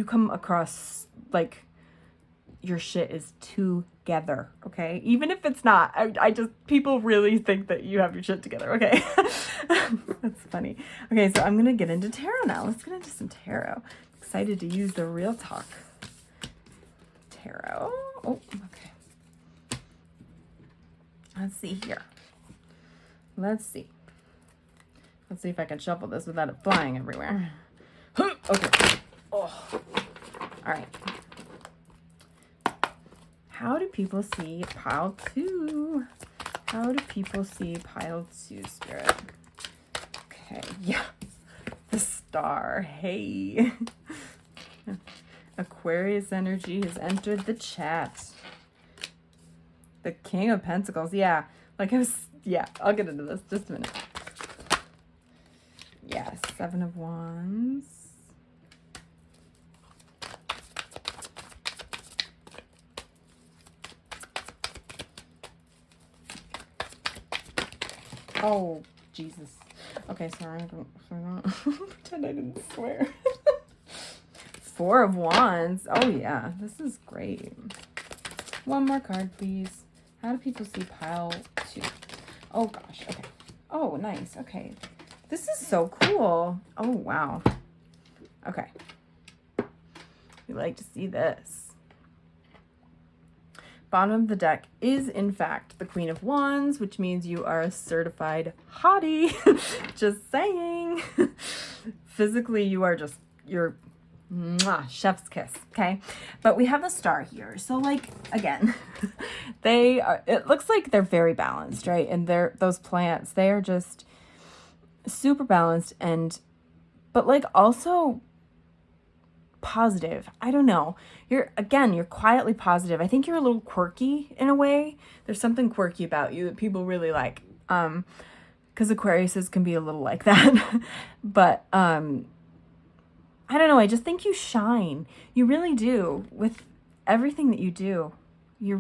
come across like your shit is together, okay? Even if it's not, people really think that you have your shit together, okay? That's funny. Okay, so I'm gonna get into tarot now. Let's get into some tarot. Excited to use the Real Talk tarot. Oh, okay. Let's see here. Let's see if I can shuffle this without it flying everywhere. Okay. Oh. All right. How do people see pile 2? How do people see pile 2, Spirit? Okay, yeah. The star. Hey. Aquarius energy has entered the chat. The King of Pentacles. Yeah. I'll get into this. Just a minute. Yeah, 7 of Wands. Oh, Jesus. Okay, sorry. Don't pretend I didn't swear. 4 of Wands. Oh, yeah. This is great. One more card, please. How do people see pile 2? Oh, gosh. Okay. Oh, nice. Okay. This is so cool. Oh, wow. Okay. We like to see this. Bottom of the deck is, in fact, the Queen of Wands, which means you are a certified hottie. Just saying. Physically, you're mwah, chef's kiss, okay? But we have a star here. So, like, again, it looks like they're very balanced, right? And those plants, they are just super balanced, but like also positive. I don't know. You're quietly positive. I think you're a little quirky in a way. There's something quirky about you that people really like. Because Aquariuses can be a little like that. But I don't know. I just think you shine. You really do with everything that you do. You're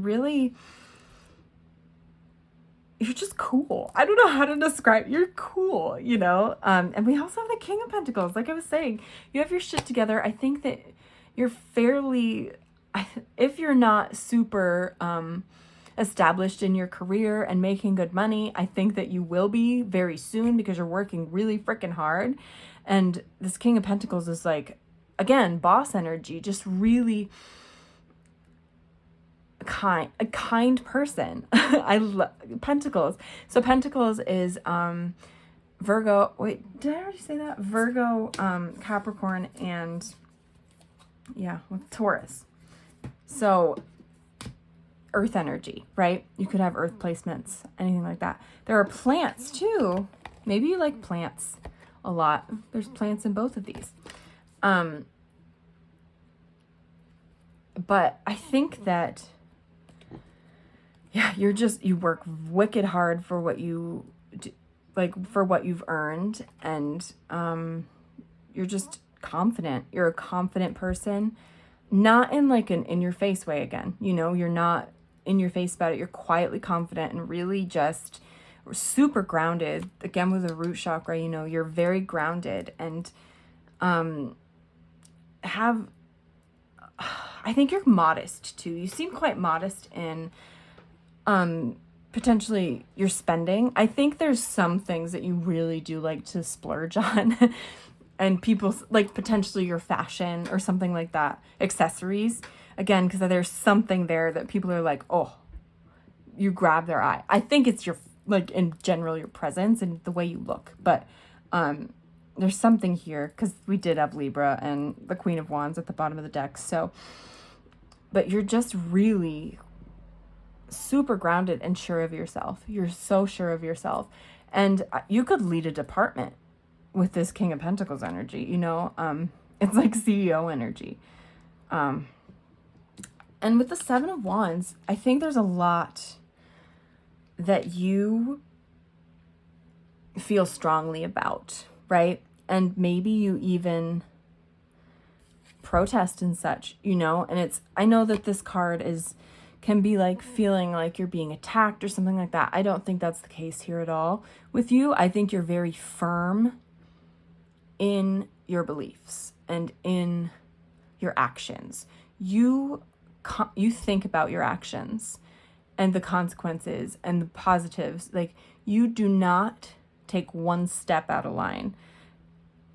just cool. I don't know how to describe. You're cool, you know? And we also have the King of Pentacles. Like I was saying, you have your shit together. I think that you're fairly if you're not super established in your career and making good money, I think that you will be very soon because you're working really freaking hard. And this King of Pentacles is like, again, boss energy, just really a kind person. I love Pentacles. So Pentacles is Virgo. Wait, did I already say that? Virgo, Capricorn, and yeah, with Taurus. So earth energy, right? You could have earth placements, anything like that. There are plants too. Maybe you like plants a lot. There's plants in both of these. But I think that, yeah, you work wicked hard for what you do, like for what you've earned, and you're just confident. You're a confident person, not in like an in your face way again. You're not in your face about it. You're quietly confident and really just super grounded. Again, with the root chakra, you're very grounded and I think you're modest too. You seem quite modest in potentially your spending. I think there's some things that you really do like to splurge on and people like potentially your fashion or something like that, accessories, again, because there's something there that people are like, oh, you grab their eye. I think it's your, like, in general, your presence and the way you look, but there's something here because we did have Libra and the Queen of Wands at the bottom of the deck. So, but you're just really super grounded and sure of yourself. You're so sure of yourself. And you could lead a department with this King of Pentacles energy, it's like CEO energy. And with the Seven of Wands, I think there's a lot that you feel strongly about, right? And maybe you even protest and such, and I know that this card can be like feeling like you're being attacked or something like that. I don't think that's the case here at all with you. I think you're very firm in your beliefs and in your actions. You think about your actions and the consequences and the positives. Like, you do not take one step out of line,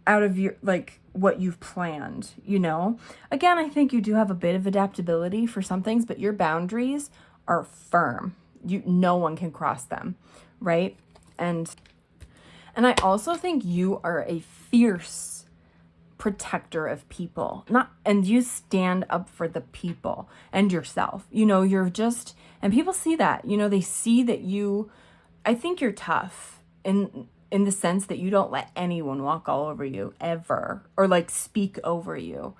out of your, like, what you've planned, Again, I think you do have a bit of adaptability for some things, but your boundaries are firm. No one can cross them, right? And I also think you are a fierce protector of people, and you stand up for the people and yourself. You're just, and people see that, they see that I think you're tough in the sense that you don't let anyone walk all over you ever, or like speak over you.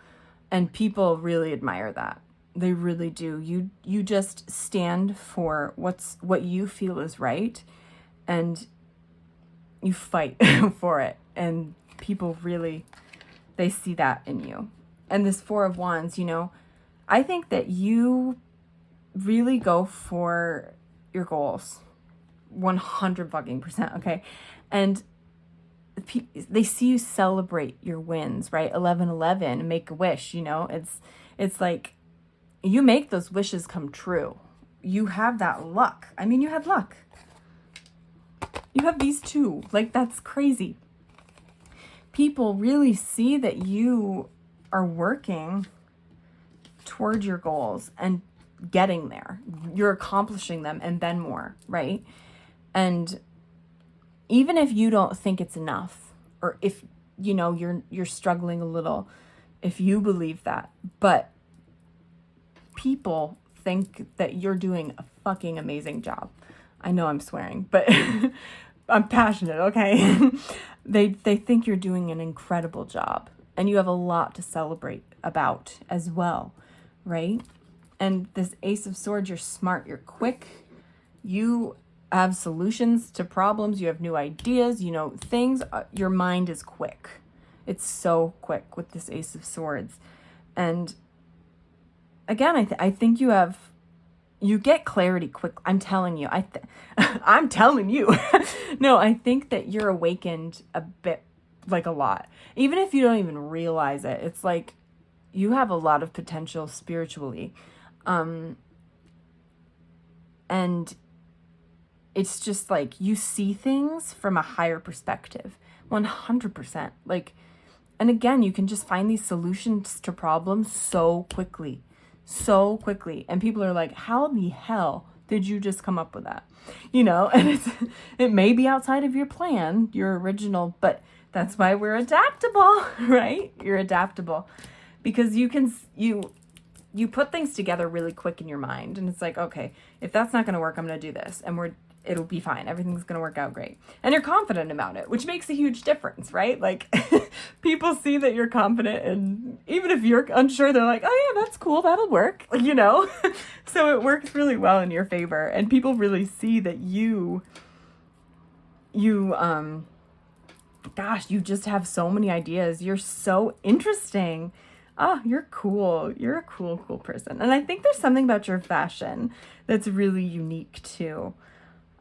And people really admire that. They really do. You just stand for what you feel is right, and you fight for it. And people really, they see that in you. And this Four of Wands, I think that you really go for your goals 100%, okay? And they see you celebrate your wins, right? 11/11, make a wish, it's like you make those wishes come true. You have that luck. I mean, you had luck. You have these two. Like, that's crazy. People really see that you are working toward your goals and getting there. You're accomplishing them and then more, right? And even if you don't think it's enough, or if you're struggling a little, if you believe that, but people think that you're doing a fucking amazing job. I know I'm swearing, but I'm passionate, okay? They think you're doing an incredible job, and you have a lot to celebrate about as well, right? And this Ace of Swords, you're smart, you're quick, you have solutions to problems, you have new ideas, things, your mind is quick. It's so quick with this Ace of Swords. And again, I think you get clarity quick. I'm telling you, I'm telling you. No, I think that you're awakened a bit, like a lot. Even if you don't even realize it, it's like you have a lot of potential spiritually. And it's just like you see things from a higher perspective, 100%. Like, and again, you can just find these solutions to problems so quickly. And people are like, how the hell did you just come up with that? You know, and it may be outside of your plan, your original, but that's why we're adaptable, right? You're adaptable because you put things together really quick in your mind, and it's like, okay, if that's not going to work, I'm going to do this, and it'll be fine. Everything's going to work out great. And you're confident about it, which makes a huge difference, right? Like people see that you're confident, and even if you're unsure, they're like, oh yeah, that's cool. That'll work, you know? So it works really well in your favor. And people really see that you gosh, you just have so many ideas. You're so interesting. Oh, you're cool. You're a cool person. And I think there's something about your fashion that's really unique too.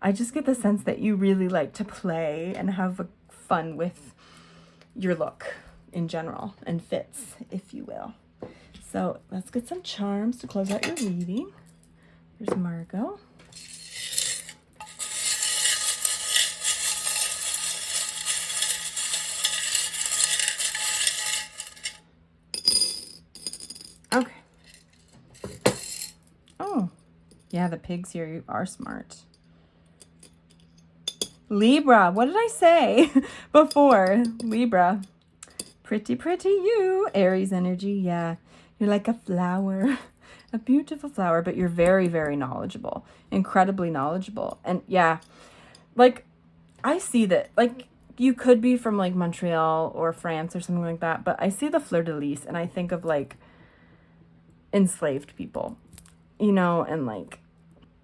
I just get the sense that you really like to play and have fun with your look in general and fits, if you will. So let's get some charms to close out your reading. Here's Margot. Okay. Oh, yeah, the pigs here are smart. Libra, what did I say before? Libra, pretty you. Aries energy, yeah. You're like a flower, a beautiful flower, but you're very, very knowledgeable, incredibly knowledgeable. And yeah, like I see that, like you could be from like Montreal or France or something like that, but I see the fleur-de-lis and I think of like enslaved people, you know, and like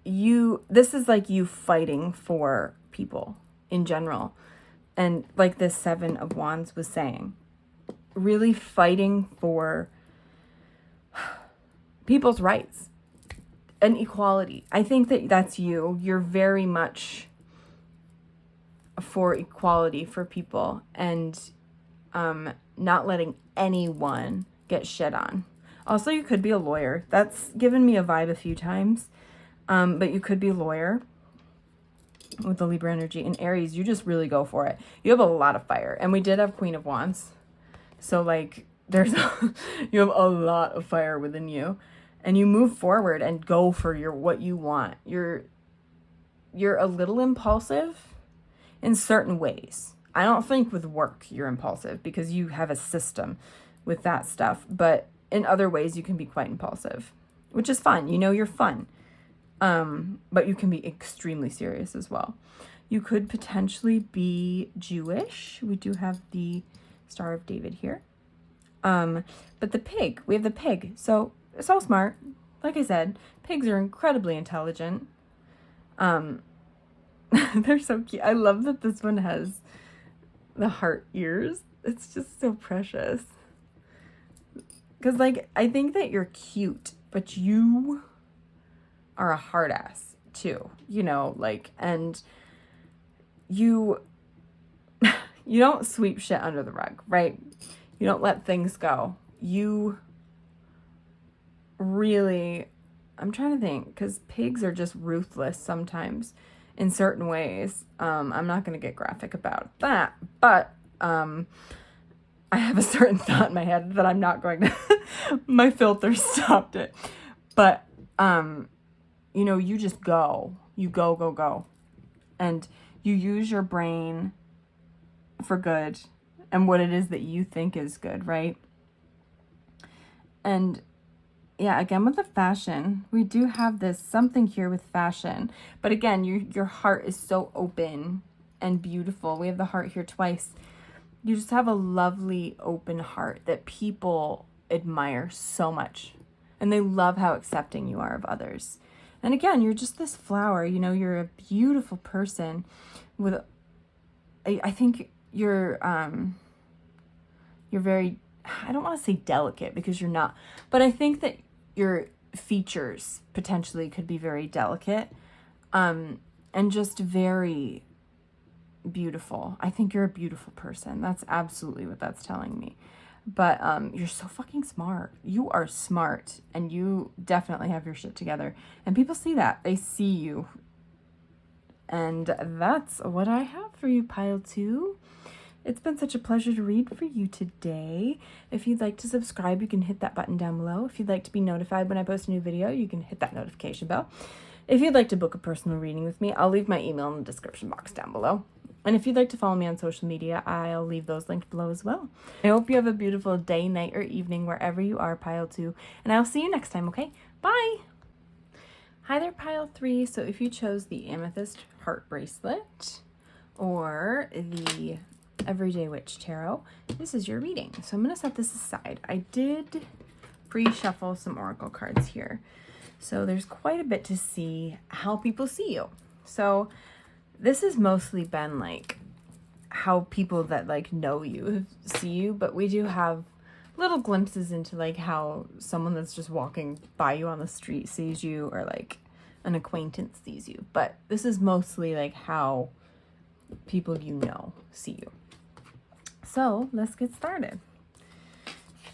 this is like you fighting for people in general. And like this Seven of Wands was saying, really fighting for people's rights and equality. I think that that's you. You're very much for equality for people and not letting anyone get shit on. Also, you could be a lawyer. That's given me a vibe a few times. But you could be a lawyer with the Libra energy. In Aries, you just really go for it. You have a lot of fire. And we did have Queen of Wands. So, like, you have a lot of fire within you. And you move forward and go for what you want. You're a little impulsive in certain ways. I don't think with work you're impulsive because you have a system with that stuff. But in other ways, you can be quite impulsive, which is fun. You know, you're fun. But you can be extremely serious as well. You could potentially be Jewish. We do have the Star of David here. But the pig, we have the pig. So it's all smart. Like I said, pigs are incredibly intelligent. They're so cute. I love that this one has the heart ears. It's just so precious. Because, like, I think that you're cute, but you are a hard ass too, you know, like, and you don't sweep shit under the rug, right? You don't let things go. You really, I'm trying to think, because pigs are just ruthless sometimes in certain ways. I'm not going to get graphic about that, but I have a certain thought in my head that I'm not going to, my filter stopped it, but you know, you just go. You go. And you use your brain for good and what it is that you think is good, right? And yeah, again, with the fashion, we do have this something here with fashion. But again, your heart is so open and beautiful. We have the heart here twice. You just have a lovely open heart that people admire so much. And they love how accepting you are of others. And again, you're just this flower, you know, you're a beautiful person with, I think you're very, I don't want to say delicate because you're not, but I think that your features potentially could be very delicate, and just very beautiful. I think you're a beautiful person. That's absolutely what that's telling me. But you're so fucking smart. You are smart, and you definitely have your shit together. And people see that. They see you. And that's what I have for you, Pile 2. It's been such a pleasure to read for you today. If you'd like to subscribe, you can hit that button down below. If you'd like to be notified when I post a new video, you can hit that notification bell. If you'd like to book a personal reading with me, I'll leave my email in the description box down below. And if you'd like to follow me on social media, I'll leave those linked below as well. I hope you have a beautiful day, night, or evening wherever you are, Pile 2. And I'll see you next time, okay? Bye! Hi there, Pile 3. So if you chose the Amethyst Heart Bracelet or the Everyday Witch Tarot, this is your reading. So I'm going to set this aside. I did pre-shuffle some oracle cards here. So there's quite a bit to see how people see you. So this has mostly been like how people that like know you see you, but we do have little glimpses into like how someone that's just walking by you on the street sees you, or like an acquaintance sees you. But this is mostly like how people you know see you. So let's get started.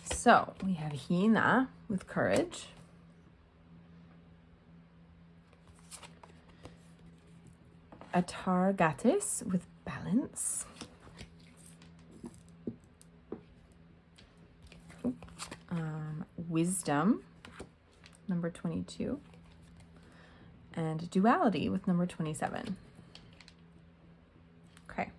So we have Hina with courage. Atargatis with balance. Wisdom, number 22. And duality with number 27. Okay.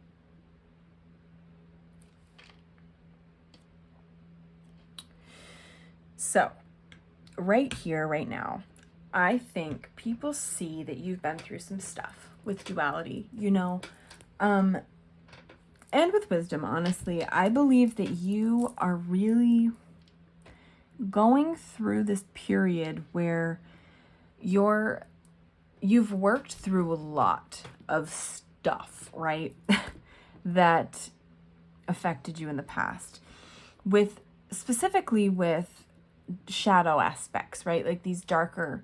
So, right here, right now, I think people see that you've been through some stuff with duality, you know, and with wisdom, honestly. I believe that you are really going through this period where you've worked through a lot of stuff, right? that affected you in the past, specifically with shadow aspects, right? Like these darker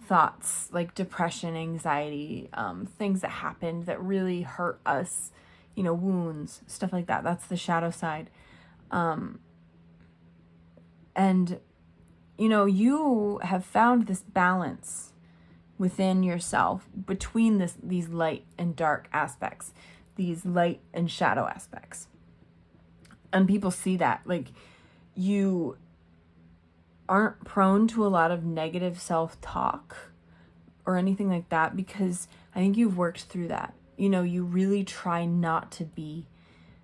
thoughts, like depression, anxiety, things that happened that really hurt us, you know, wounds, stuff like that. That's the shadow side. And, you know, you have found this balance within yourself between these light and dark aspects, these light and shadow aspects. And people see that, like, you aren't prone to a lot of negative self-talk or anything like that, because I think you've worked through that. You know, you really try not to be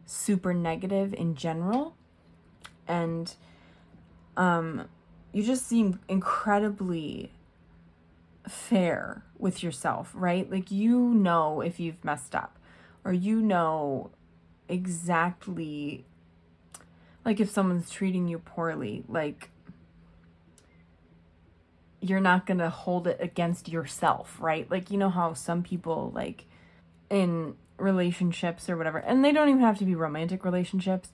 super negative in general. And you just seem incredibly fair with yourself, right? Like, you know if you've messed up, or you know exactly, like, if someone's treating you poorly, like, you're not gonna hold it against yourself, right? Like, you know how some people, like, in relationships or whatever, and they don't even have to be romantic relationships,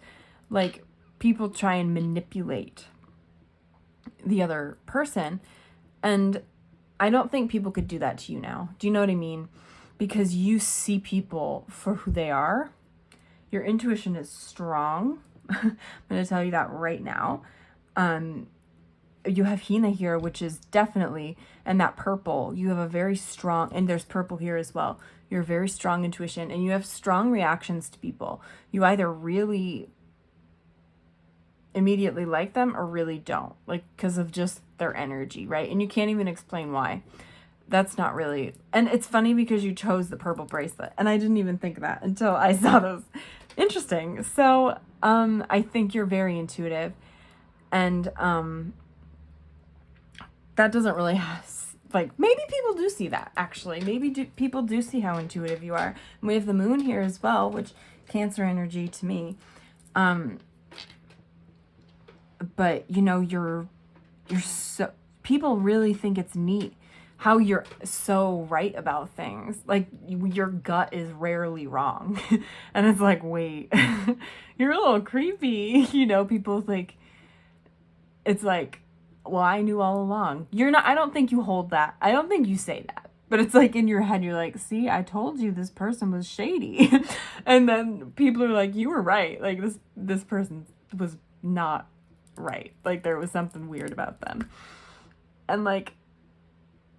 like, people try and manipulate the other person. And I don't think people could do that to you now. Do you know what I mean? Because you see people for who they are. Your intuition is strong. I'm going to tell you that right now. You have Hina here, which is definitely, and that purple, you have a very strong, and there's purple here as well. You're very strong intuition, and you have strong reactions to people. You either really immediately like them or really don't, like, because of just their energy, right? And you can't even explain why. That's not really, and it's funny because you chose the purple bracelet, and I didn't even think of that until I saw those. Interesting. So I think you're very intuitive, and that doesn't really like, maybe people do see that, actually. Maybe people do see how intuitive you are. And we have the moon here as well, which Cancer energy to me. But, you know, you're so, people really think it's neat how you're so right about things. Like, your gut is rarely wrong. And it's like, wait, you're a little creepy. You know, people think, it's like, well, I knew all along. You're not, I don't think you hold that. I don't think you say that. But it's like in your head, you're like, see, I told you this person was shady. And then people are like, you were right. Like, this person was not right. Like there was something weird about them. And like,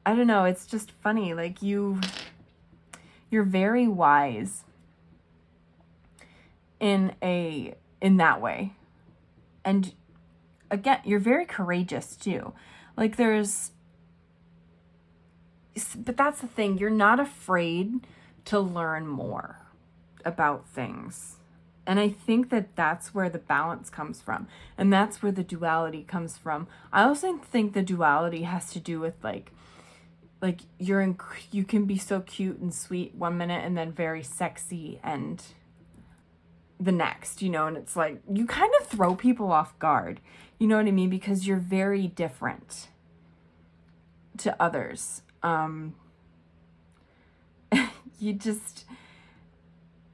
I don't know, it's just funny. Like you're very wise in that way. And again, you're very courageous too. Like but that's the thing, you're not afraid to learn more about things. And I think that that's where the balance comes from. And that's where the duality comes from. I also think the duality has to do with like you can be so cute and sweet one minute and then very sexy and the next, you know, and it's like you kind of throw people off guard. You know what I mean? Because you're very different to others. You just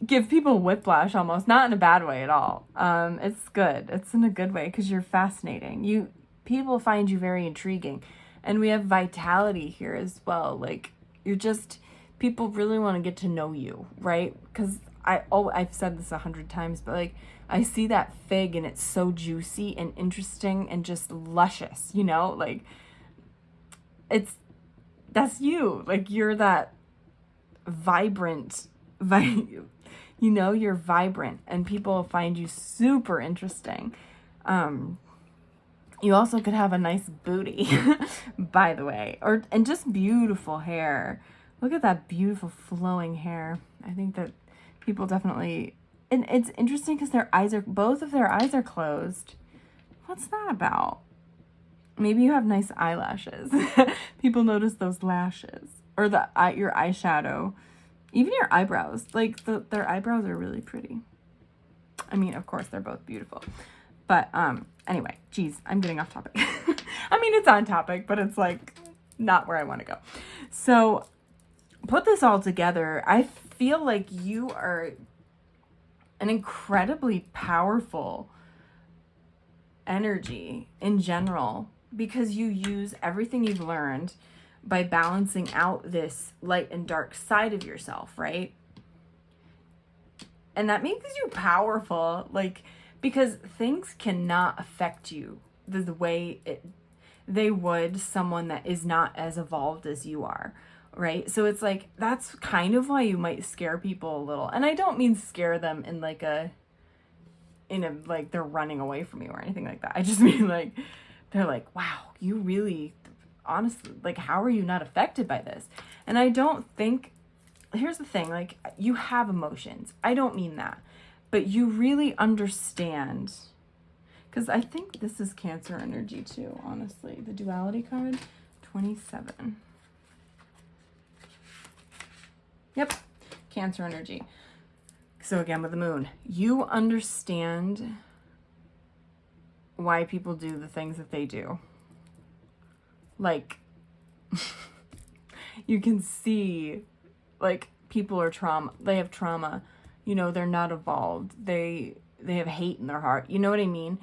give people whiplash almost, not in a bad way at all. It's good. It's in a good way because you're fascinating. People find you very intriguing, and we have vitality here as well. Like people really want to get to know you, right? Because I've said this 100 times, but like I see that fig and it's so juicy and interesting and just luscious, you know, like that's you. Like you're that vibrant, you know, you're vibrant and people find you super interesting. You also could have a nice booty, by the way, and just beautiful hair. Look at that beautiful flowing hair. I think that people definitely, and it's interesting because both of their eyes are closed. What's that about? Maybe you have nice eyelashes. People notice those lashes or your eyeshadow, even your eyebrows. Like their eyebrows are really pretty. I mean, of course, they're both beautiful. But anyway, geez, I'm getting off topic. I mean, it's on topic, but it's like not where I want to go. So put this all together. I feel like you are an incredibly powerful energy in general because you use everything you've learned by balancing out this light and dark side of yourself, right? And that makes you powerful, like, because things cannot affect you the way they would someone that is not as evolved as you are, right? So it's like, that's kind of why you might scare people a little. And I don't mean scare them in like like they're running away from you or anything like that. I just mean like, they're like, wow, you really, honestly, like, how are you not affected by this? And I don't think, here's the thing, like, you have emotions. I don't mean that. But you really understand, because I think this is Cancer energy too, honestly. The duality card, 27. Yep, Cancer energy. So again, with the moon, you understand why people do the things that they do. Like, you can see, like, people are they have trauma. You know, they're not evolved. They have hate in their heart. You know what I mean?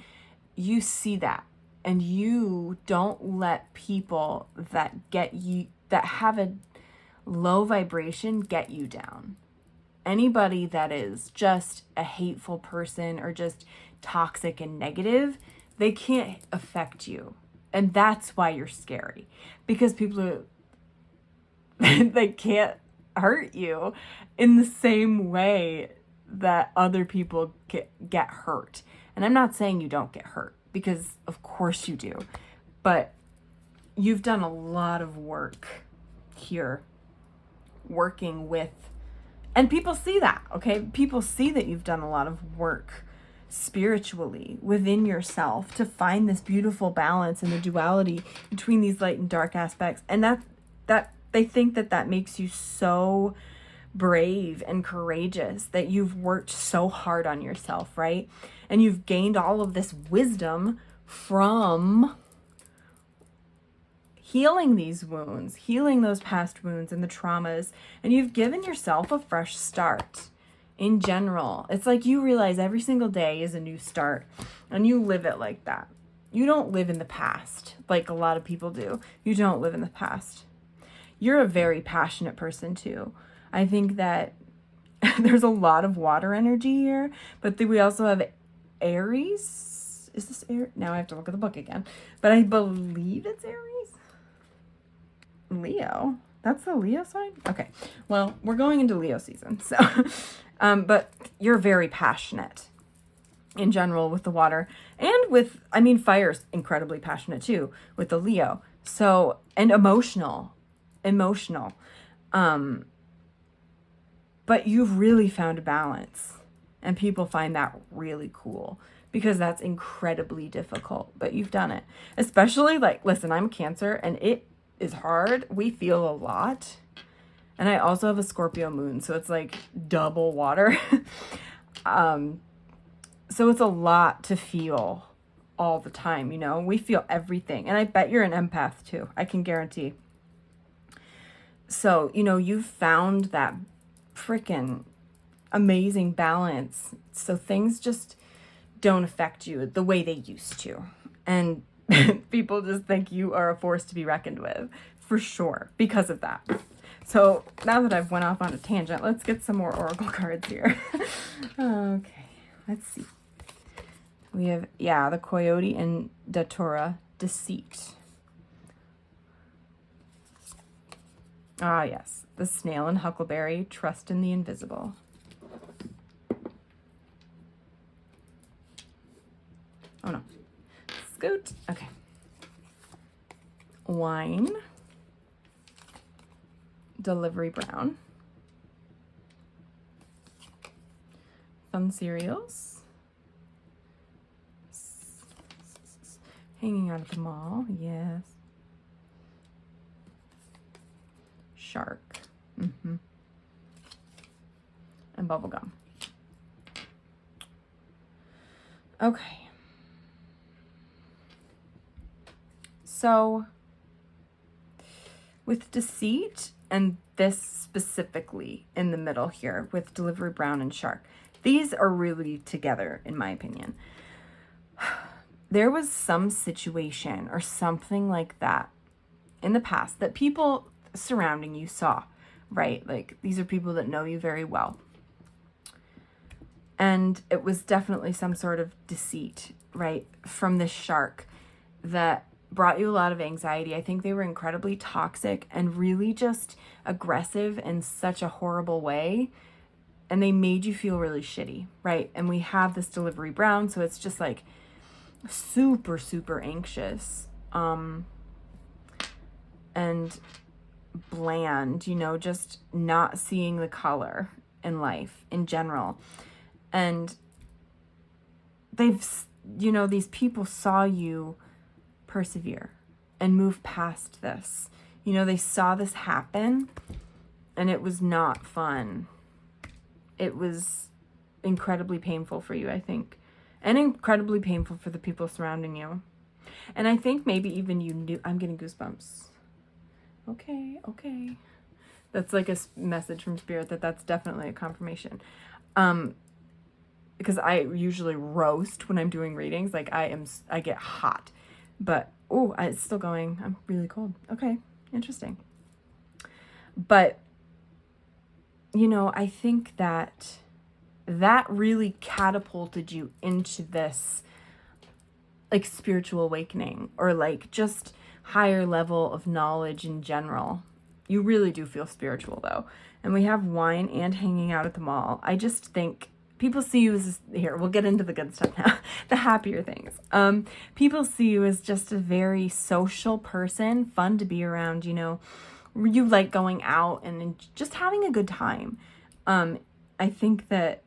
You see that. And you don't let people that have a low vibration get you down. Anybody that is just a hateful person or just toxic and negative, they can't affect you. And that's why you're scary. Because people they can't hurt you in the same way that other people get hurt. And I'm not saying you don't get hurt, because of course you do. But you've done a lot of work here working with, and people see that, okay? People see that you've done a lot of work spiritually within yourself to find this beautiful balance and the duality between these light and dark aspects. And that they think that makes you so brave and courageous, that you've worked so hard on yourself, right? And you've gained all of this wisdom from healing these wounds, healing those past wounds and the traumas, and you've given yourself a fresh start. In general, it's like you realize every single day is a new start, and you live it like that. You don't live in the past like a lot of people do. You don't live in the past. You're a very passionate person too. I think that there's a lot of water energy here, but we also have Aries is this Aries? Now I have to look at the book again. But I believe it's Aries. Leo. That's the Leo sign? Okay. Well, we're going into Leo season. So, but you're very passionate in general with the water, and with, I mean, fire's incredibly passionate too with the Leo. So, and emotional. But you've really found a balance, and people find that really cool because that's incredibly difficult, but you've done it. Especially, like, listen, I'm Cancer and it is hard. We feel a lot. And I also have a Scorpio moon, so it's like double water. So it's a lot to feel all the time, you know? We feel everything. And I bet you're an empath too. I can guarantee. So, you know, you've found that freaking amazing balance. So things just don't affect you the way they used to. And people just think you are a force to be reckoned with, for sure, because of that. So now that I've went off on a tangent, let's get some more oracle cards here. Okay, let's see. We have, the Coyote and Datura, Deceit. Ah, yes, the Snail and Huckleberry, Trust in the Invisible. Oh no. Scoot. Okay. Wine. Delivery Brown. Fun Cereals. Hanging out at the mall. Yes. Shark. And bubblegum. Okay. So, with Deceit, and this specifically in the middle here with Delivery Brown and Shark, these are really together, in my opinion. There was some situation or something like that in the past that people surrounding you saw, right? Like, these are people that know you very well. And it was definitely some sort of deceit, right, from this shark that brought you a lot of anxiety. I think they were incredibly toxic and really just aggressive in such a horrible way. And they made you feel really shitty, right? And we have this Delivery Brown, so it's just like super, super anxious. And bland, you know, just not seeing the color in life in general. And they've, you know, these people saw you persevere and move past this. You know, they saw this happen and it was not fun. It was incredibly painful for you, I think, and incredibly painful for the people surrounding you. And I think maybe even you knew, I'm getting goosebumps. Okay. That's like a message from Spirit that's definitely a confirmation. Because I usually roast when I'm doing readings. Like I get hot. But, it's still going. I'm really cold. Okay, interesting. But, you know, I think that really catapulted you into this, like, spiritual awakening, or, like, just higher level of knowledge in general. You really do feel spiritual, though. And we have wine and hanging out at the mall. I just think people see you as, here, we'll get into the good stuff now, the happier things. People see you as just a very social person, fun to be around, you know. You like going out and just having a good time. I think that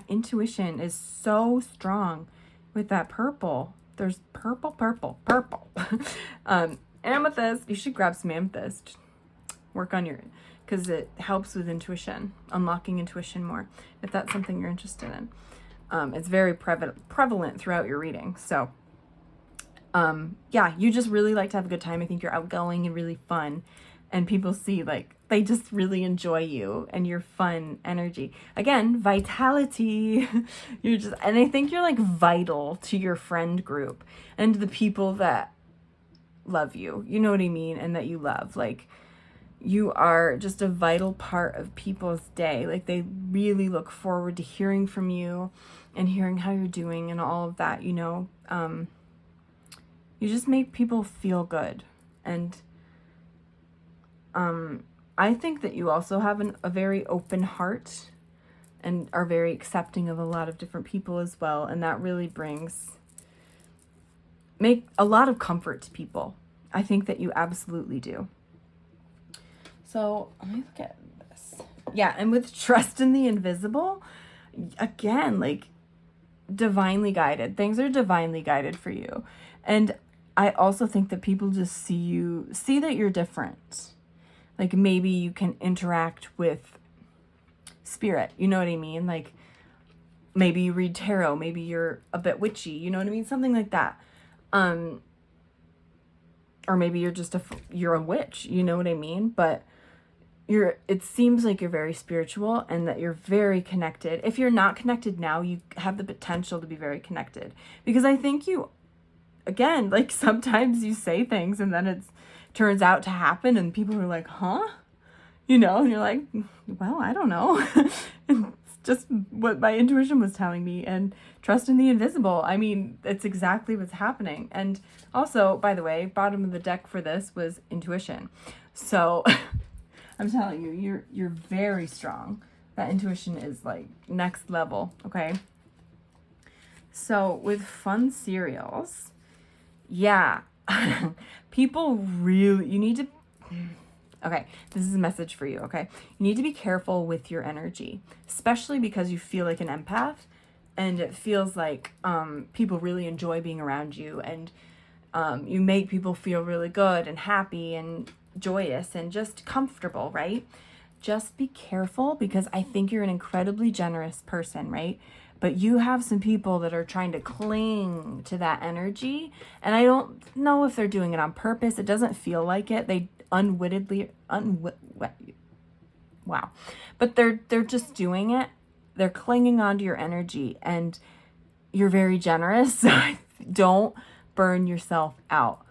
intuition is so strong with that purple. There's purple. Amethyst, you should grab some amethyst. Work on your, because it helps with intuition, unlocking intuition more, if that's something you're interested in. It's very prevalent throughout your reading. So, you just really like to have a good time. I think you're outgoing and really fun, and people see, like, they just really enjoy you and your fun energy. Again, vitality. And I think you're, like, vital to your friend group and the people that love you. You know what I mean? And that you love. Like, You are just a vital part of people's day. Like, they really look forward to hearing from you and hearing how you're doing and all of that, you know. You just make people feel good. And I think that you also have a very open heart and are very accepting of a lot of different people as well. And that really make a lot of comfort to people. I think that you absolutely do. So let me look at this. Yeah, and with trust in the invisible, again, like, divinely guided. Things are divinely guided for you. And I also think that people just see that you're different. Like, maybe you can interact with spirit, you know what I mean? Like, maybe you read tarot, maybe you're a bit witchy, you know what I mean? Something like that. Or maybe you're a witch, you know what I mean? But it seems like you're very spiritual and that you're very connected. If you're not connected now, you have the potential to be very connected. Because I think you, again, like, sometimes you say things and then it turns out to happen and people are like, huh? You know, and you're like, well, I don't know. It's just what my intuition was telling me. And trust in the invisible. I mean, it's exactly what's happening. And also, by the way, bottom of the deck for this was intuition. So I'm telling you, you're very strong. That intuition is like next level, okay? So with fun cereals, yeah, people really, okay, this is a message for you, okay? You need to be careful with your energy, especially because you feel like an empath and it feels like people really enjoy being around you, and you make people feel really good and happy and joyous and just comfortable, right? Just be careful, because I think you're an incredibly generous person, right? But you have some people that are trying to cling to that energy, and I don't know if they're doing it on purpose. It doesn't feel like it. They wow. But they're just doing it. They're clinging onto your energy, and you're very generous. So don't burn yourself out.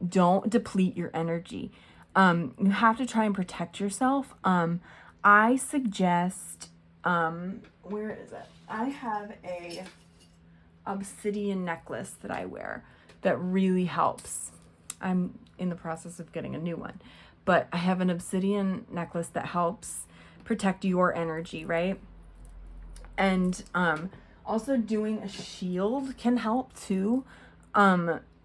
Don't deplete your energy. You have to try and protect yourself. I suggest, where is it? I have a obsidian necklace that I wear that really helps. I'm in the process of getting a new one, but I have an obsidian necklace that helps protect your energy, right? And also doing a shield can help too.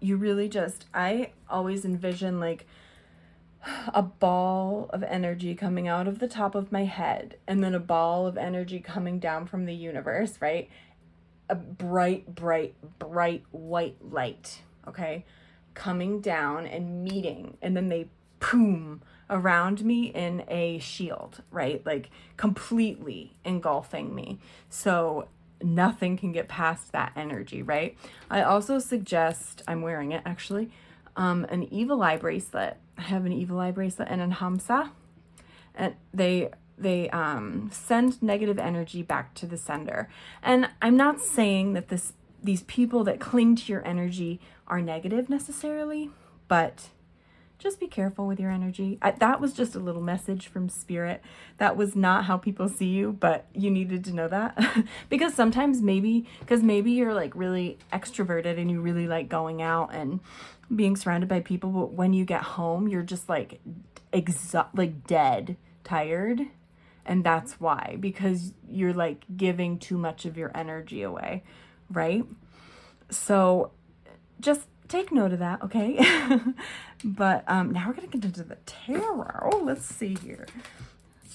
You really I always envision like a ball of energy coming out of the top of my head, and then a ball of energy coming down from the universe, right? A bright, bright, bright white light, okay? Coming down and meeting, and then they boom around me in a shield, right? Like completely engulfing me. So nothing can get past that energy, right? I also suggest, I'm wearing it actually, an evil eye bracelet. I have an evil eye bracelet and an hamsa, and they send negative energy back to the sender. And I'm not saying that these people that cling to your energy are negative necessarily, but just be careful with your energy. That was just a little message from spirit. That was not how people see you, but you needed to know that. Because sometimes maybe you're like really extroverted and you really like going out and being surrounded by people, but when you get home, you're just like dead, tired. And that's why, because you're like giving too much of your energy away, right? So just take note of that, okay? But now we're gonna get into the tarot. Let's see here.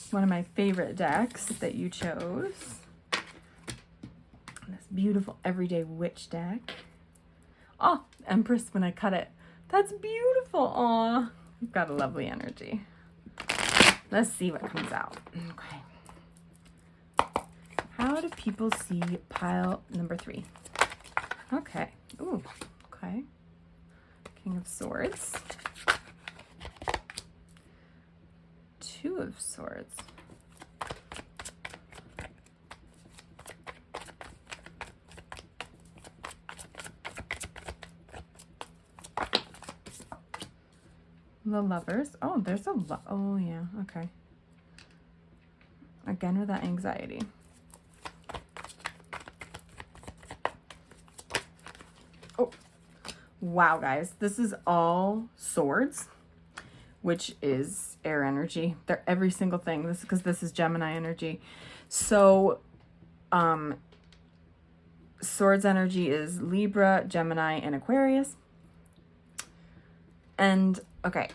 One of my favorite decks that you chose. This beautiful everyday witch deck. Oh, Empress when I cut it. That's beautiful. Aw, you've got a lovely energy. Let's see what comes out. Okay. How do people see pile number 3? Okay. Ooh, okay. King of Swords. 2 of Swords. The Lovers. Oh, there's a oh yeah, okay. Again with that anxiety. Oh, wow, guys. This is all swords, which is air energy. They're every single thing. This because this is Gemini energy. So, swords energy is Libra, Gemini, and Aquarius. And okay,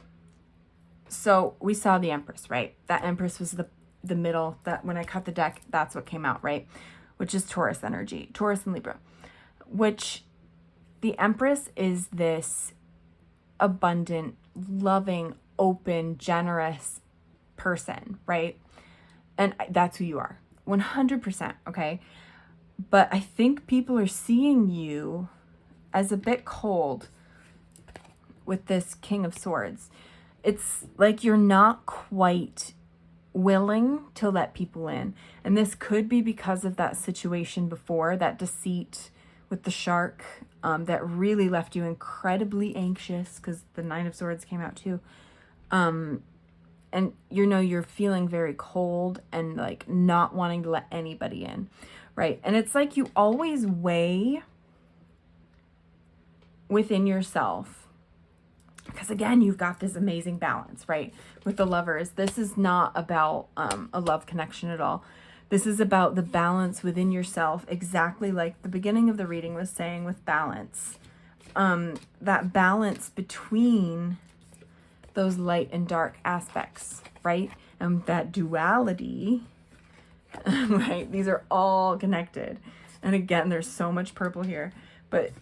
so we saw the Empress, right? That Empress was the middle, that when I cut the deck, that's what came out, right? Which is Taurus energy, Taurus and Libra, which the Empress is this abundant, loving, open, generous person, right? And that's who you are, 100%, okay? But I think people are seeing you as a bit cold with this King of Swords. It's like you're not quite willing to let people in. And this could be because of that situation before, that deceit with the shark, that really left you incredibly anxious because the Nine of Swords came out too. And you're feeling very cold and like not wanting to let anybody in, right? And it's like you always weigh within yourself. Because again, you've got this amazing balance, right? With the Lovers, this is not about a love connection at all. This is about the balance within yourself, exactly like the beginning of the reading was saying with balance. That balance between those light and dark aspects, right? And that duality, right? These are all connected. And again, there's so much purple here. But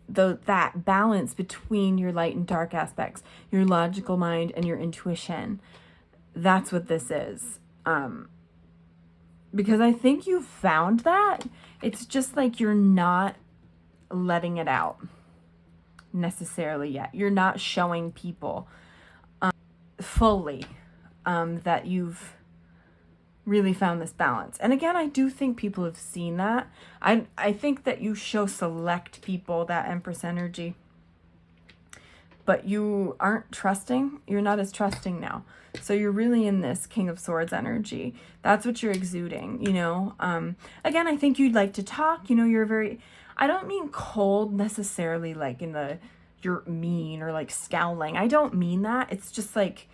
that balance between your light and dark aspects, your logical mind and your intuition, that's what this is. Because I think you found that. It's just like you're not letting it out necessarily yet. You're not showing people fully that you've really found this balance. And again, I do think people have seen that. I think that you show select people that Empress energy, but you aren't trusting. You're not as trusting now. So you're really in this King of Swords energy. That's what you're exuding, you know. Again, I think you'd like to talk. You know, you're very, I don't mean cold necessarily like in the, you're mean or like scowling. I don't mean that. It's just like,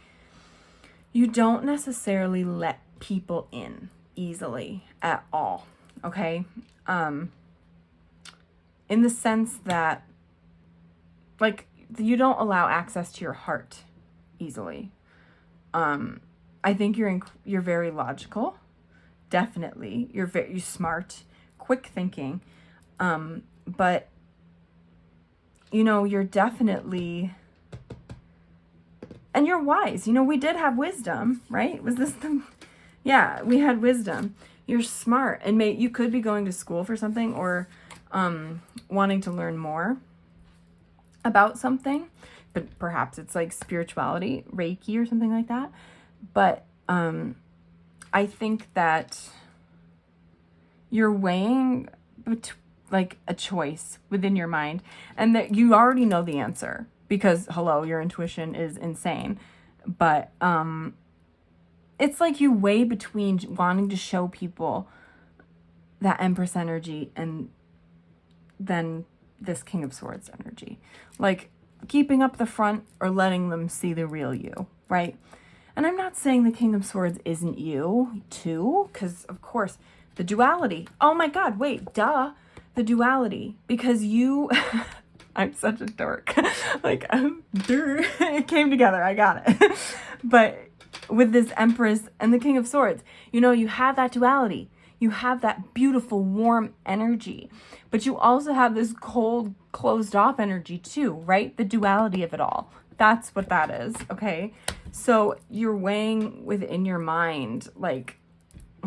you don't necessarily let people in easily at all, okay? In the sense that, like, you don't allow access to your heart easily. I think you're very logical, definitely. You're smart, quick thinking, but you know, you're definitely, and you're wise. You know, we did have wisdom, right? Was this the, yeah, we had wisdom. You're smart, and you could be going to school for something or wanting to learn more about something, but perhaps it's like spirituality, Reiki or something like that. But I think that you're weighing like a choice within your mind, and that you already know the answer because, hello, your intuition is insane. But it's like you weigh between wanting to show people that Empress energy and then this King of Swords energy. Like keeping up the front or letting them see the real you, right? And I'm not saying the King of Swords isn't you too, because of course the duality. Oh my God, wait, duh. The duality, because you, I'm such a dork. Like, it came together. I got it. But with this Empress and the King of Swords, you know, you have that duality. You have that beautiful, warm energy, but you also have this cold, closed off energy too, right? The duality of it all. That's what that is, okay? So you're weighing within your mind, like,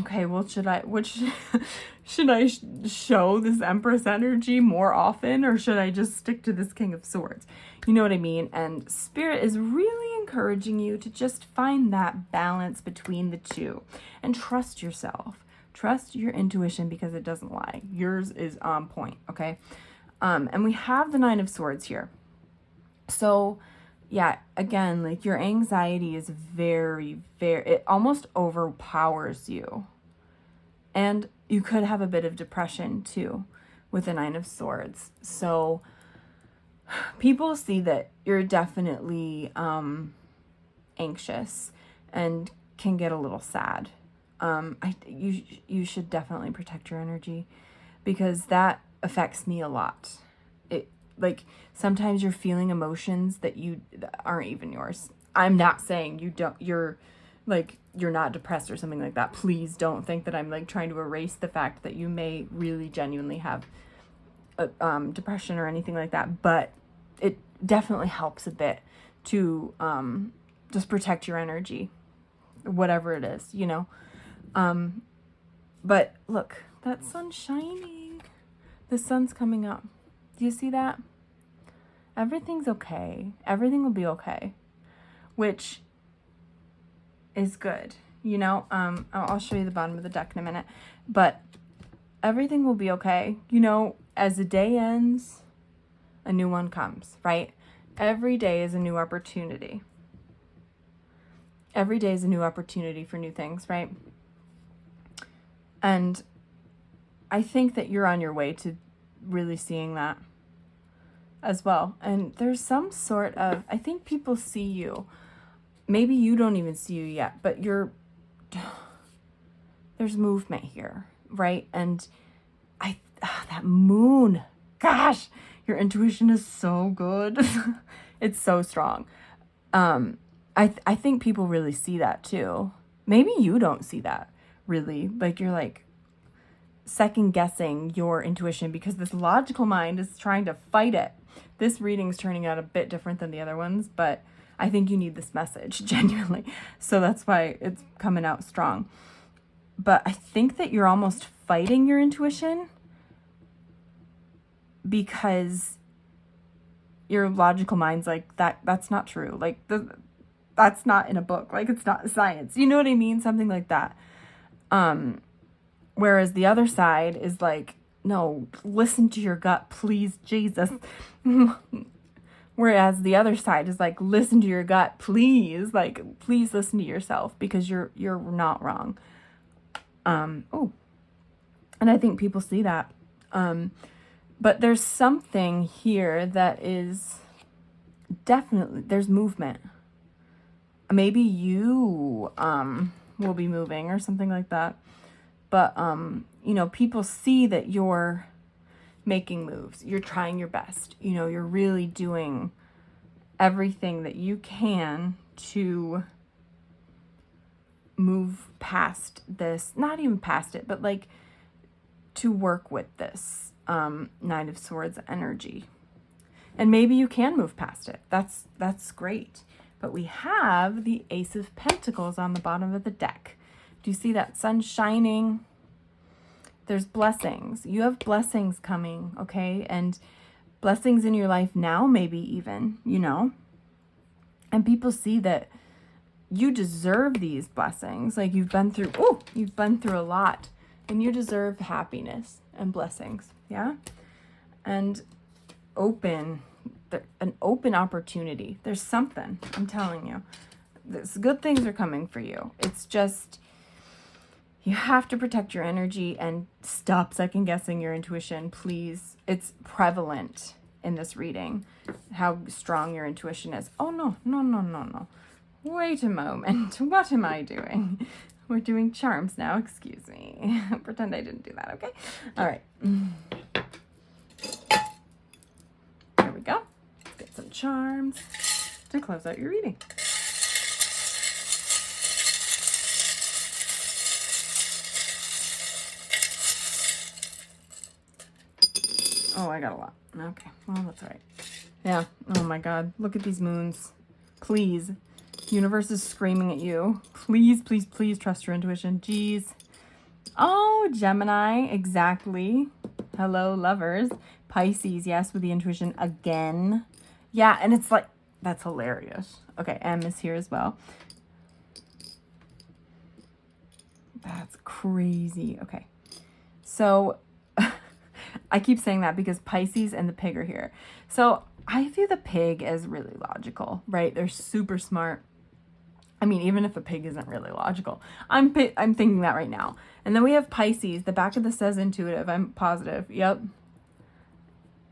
okay, well, should I show this Empress energy more often, or should I just stick to this King of Swords? You know what I mean? And Spirit is really encouraging you to just find that balance between the two and trust yourself. Trust your intuition because it doesn't lie. Yours is on point, okay? And we have the Nine of Swords here. So yeah, again, like your anxiety is very, very, it almost overpowers you. And you could have a bit of depression too with the Nine of Swords. So people see that you're definitely anxious and can get a little sad. You should definitely protect your energy, because that affects me a lot. It, like, sometimes you're feeling emotions that aren't even yours. I'm not saying you're not depressed or something like that. Please don't think that I'm like trying to erase the fact that you may really genuinely have depression or anything like that. But it definitely helps a bit to just protect your energy, whatever it is, you know. But look, that sun's shining. The sun's coming up. Do you see that? Everything's okay. Everything will be okay, which is good. You know, I'll show you the bottom of the deck in a minute, but everything will be okay. You know, as the day ends, a new one comes, right? Every day is a new opportunity. Every day is a new opportunity for new things, right? And I think that you're on your way to really seeing that as well. And there's some sort of, I think people see you. Maybe you don't even see you yet, but there's movement here, right? And that moon, gosh, your intuition is so good. It's so strong. I think people really see that too. Maybe you don't see that really. Like, you're like second guessing your intuition because this logical mind is trying to fight it. This reading's turning out a bit different than the other ones, but I think you need this message, genuinely. So that's why it's coming out strong. But I think that you're almost fighting your intuition because your logical mind's like, that's not true. Like, that's not in a book. Like, it's not science. You know what I mean? Something like that. Whereas the other side is like, no, listen to your gut, please, Jesus. Whereas the other side is like, listen to your gut, please. Like, please listen to yourself because you're not wrong. And I think people see that. But there's something here that is definitely, there's movement. Maybe you will be moving or something like that. But, you know, people see that you're making moves. You're trying your best. You know, you're really doing everything that you can to move past this. Not even past it, but like to work with this Nine of Swords energy. And maybe you can move past it. That's great. But we have the Ace of Pentacles on the bottom of the deck. Do you see that sun shining? There's blessings. You have blessings coming, okay? And blessings in your life now, maybe even, you know? And people see that you deserve these blessings. Like, you've been through a lot. And you deserve happiness and blessings, yeah? And an open opportunity. There's something, I'm telling you. Good things are coming for you. It's just, you have to protect your energy and stop second guessing your intuition, please. It's prevalent in this reading, how strong your intuition is. Oh, no. Wait a moment. What am I doing? We're doing charms now. Excuse me. Pretend I didn't do that, okay? All right. There we go. Get some charms to close out your reading. Oh, I got a lot. Okay. Well, that's all right. Yeah. Oh, my God. Look at these moons. Please. Universe is screaming at you. Please, please, please trust your intuition. Jeez. Oh, Gemini. Exactly. Hello, lovers. Pisces. Yes, with the intuition again. Yeah, and it's like, that's hilarious. Okay, M is here as well. That's crazy. Okay. So I keep saying that because Pisces and the pig are here. So I view the pig as really logical, right? They're super smart. I mean, even if a pig isn't really logical, I'm thinking that right now. And then we have Pisces. The back of this says intuitive. I'm positive. Yep.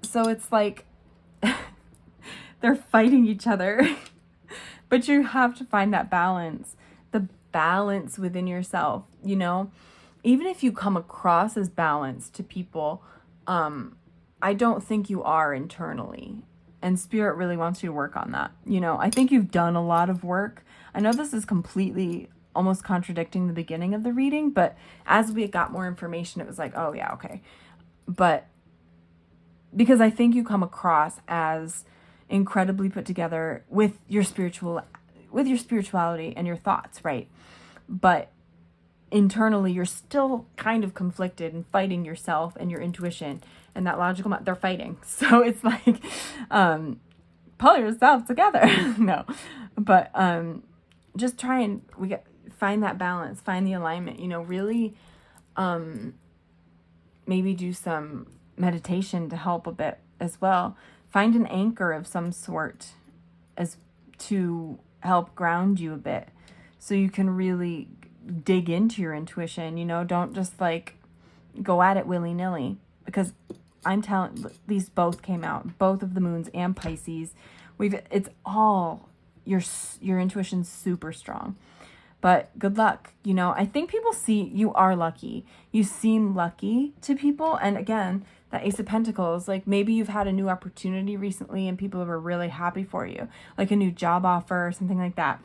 So it's like they're fighting each other. But you have to find that balance, the balance within yourself, you know? Even if you come across as balanced to people, I don't think you are internally. And Spirit really wants you to work on that. You know, I think you've done a lot of work. I know this is completely almost contradicting the beginning of the reading, but as we got more information, it was like, oh yeah, okay. But because I think you come across as incredibly put together with your spirituality and your thoughts, right? But internally, you're still kind of conflicted and fighting yourself and your intuition and that logical mind. They're fighting. So it's like, pull yourself together. No, but just try and find that balance, find the alignment, you know, really maybe do some meditation to help a bit as well. Find an anchor of some sort as to help ground you a bit so you can really dig into your intuition, you know, don't just like go at it willy-nilly, because I'm telling, these both came out, both of the moons and Pisces. It's all your intuition's super strong. But good luck. You know, I think people see you are lucky. You seem lucky to people. And again, that Ace of Pentacles, like maybe you've had a new opportunity recently and people were really happy for you, like a new job offer or something like that.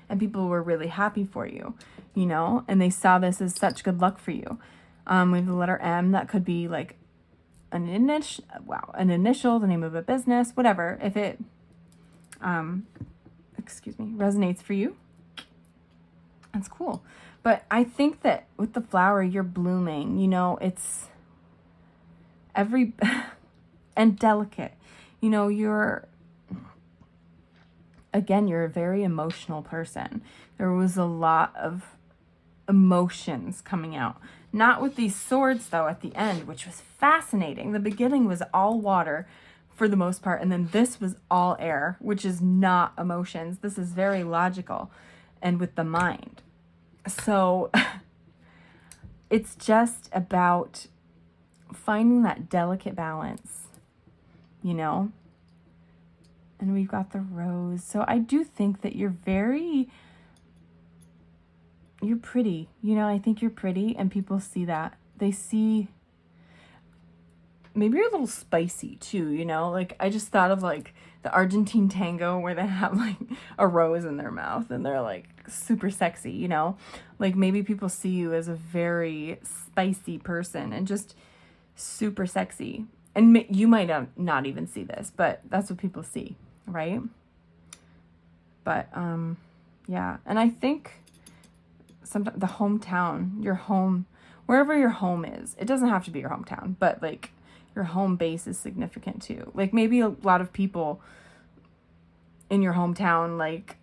And people were really happy for you, you know, and they saw this as such good luck for you. We have the letter M. That could be like an initial, the name of a business, whatever. If it, resonates for you, that's cool. But I think that with the flower, you're blooming, you know, it's and delicate, you know, you're a very emotional person. There was a lot of emotions coming out. Not with these swords, though, at the end, which was fascinating. The beginning was all water for the most part, and then this was all air, which is not emotions. This is very logical and with the mind. So it's just about finding that delicate balance, you know? And we've got the rose. So I do think that you're pretty. You know, I think you're pretty, and people see that. They see, maybe you're a little spicy too, you know? Like, I just thought of like the Argentine tango where they have like a rose in their mouth and they're like super sexy, you know? Like maybe people see you as a very spicy person and just super sexy. And you might not even see this, but that's what people see, right? But yeah, and I think sometimes the hometown, your home, wherever your home is, it doesn't have to be your hometown, but like your home base is significant too. Like maybe a lot of people in your hometown like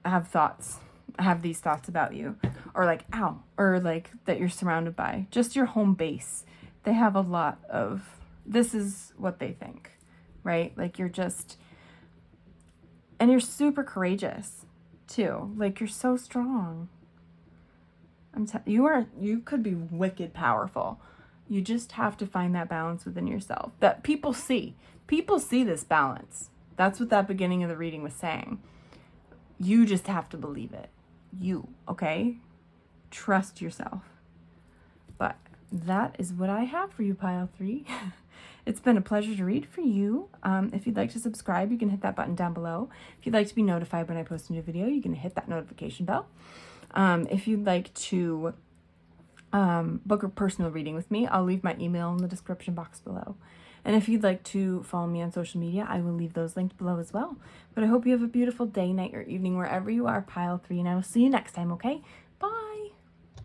have these thoughts about you, or like ow, or like that you're surrounded by. Just your home base, they have a lot of, this is what they think, right? Like you're just, and you're super courageous too. Like you're so strong. You could be wicked powerful. You just have to find that balance within yourself that people see. People see this balance. That's what that beginning of the reading was saying. You just have to believe it. Okay? Trust yourself. But that is what I have for you, Pile 3. It's been a pleasure to read for you. If you'd like to subscribe, you can hit that button down below. If you'd like to be notified when I post a new video, you can hit that notification bell. If you'd like to book a personal reading with me, I'll leave my email in the description box below. And if you'd like to follow me on social media, I will leave those linked below as well. But I hope you have a beautiful day, night, or evening, wherever you are, Pile 3, and I will see you next time, okay?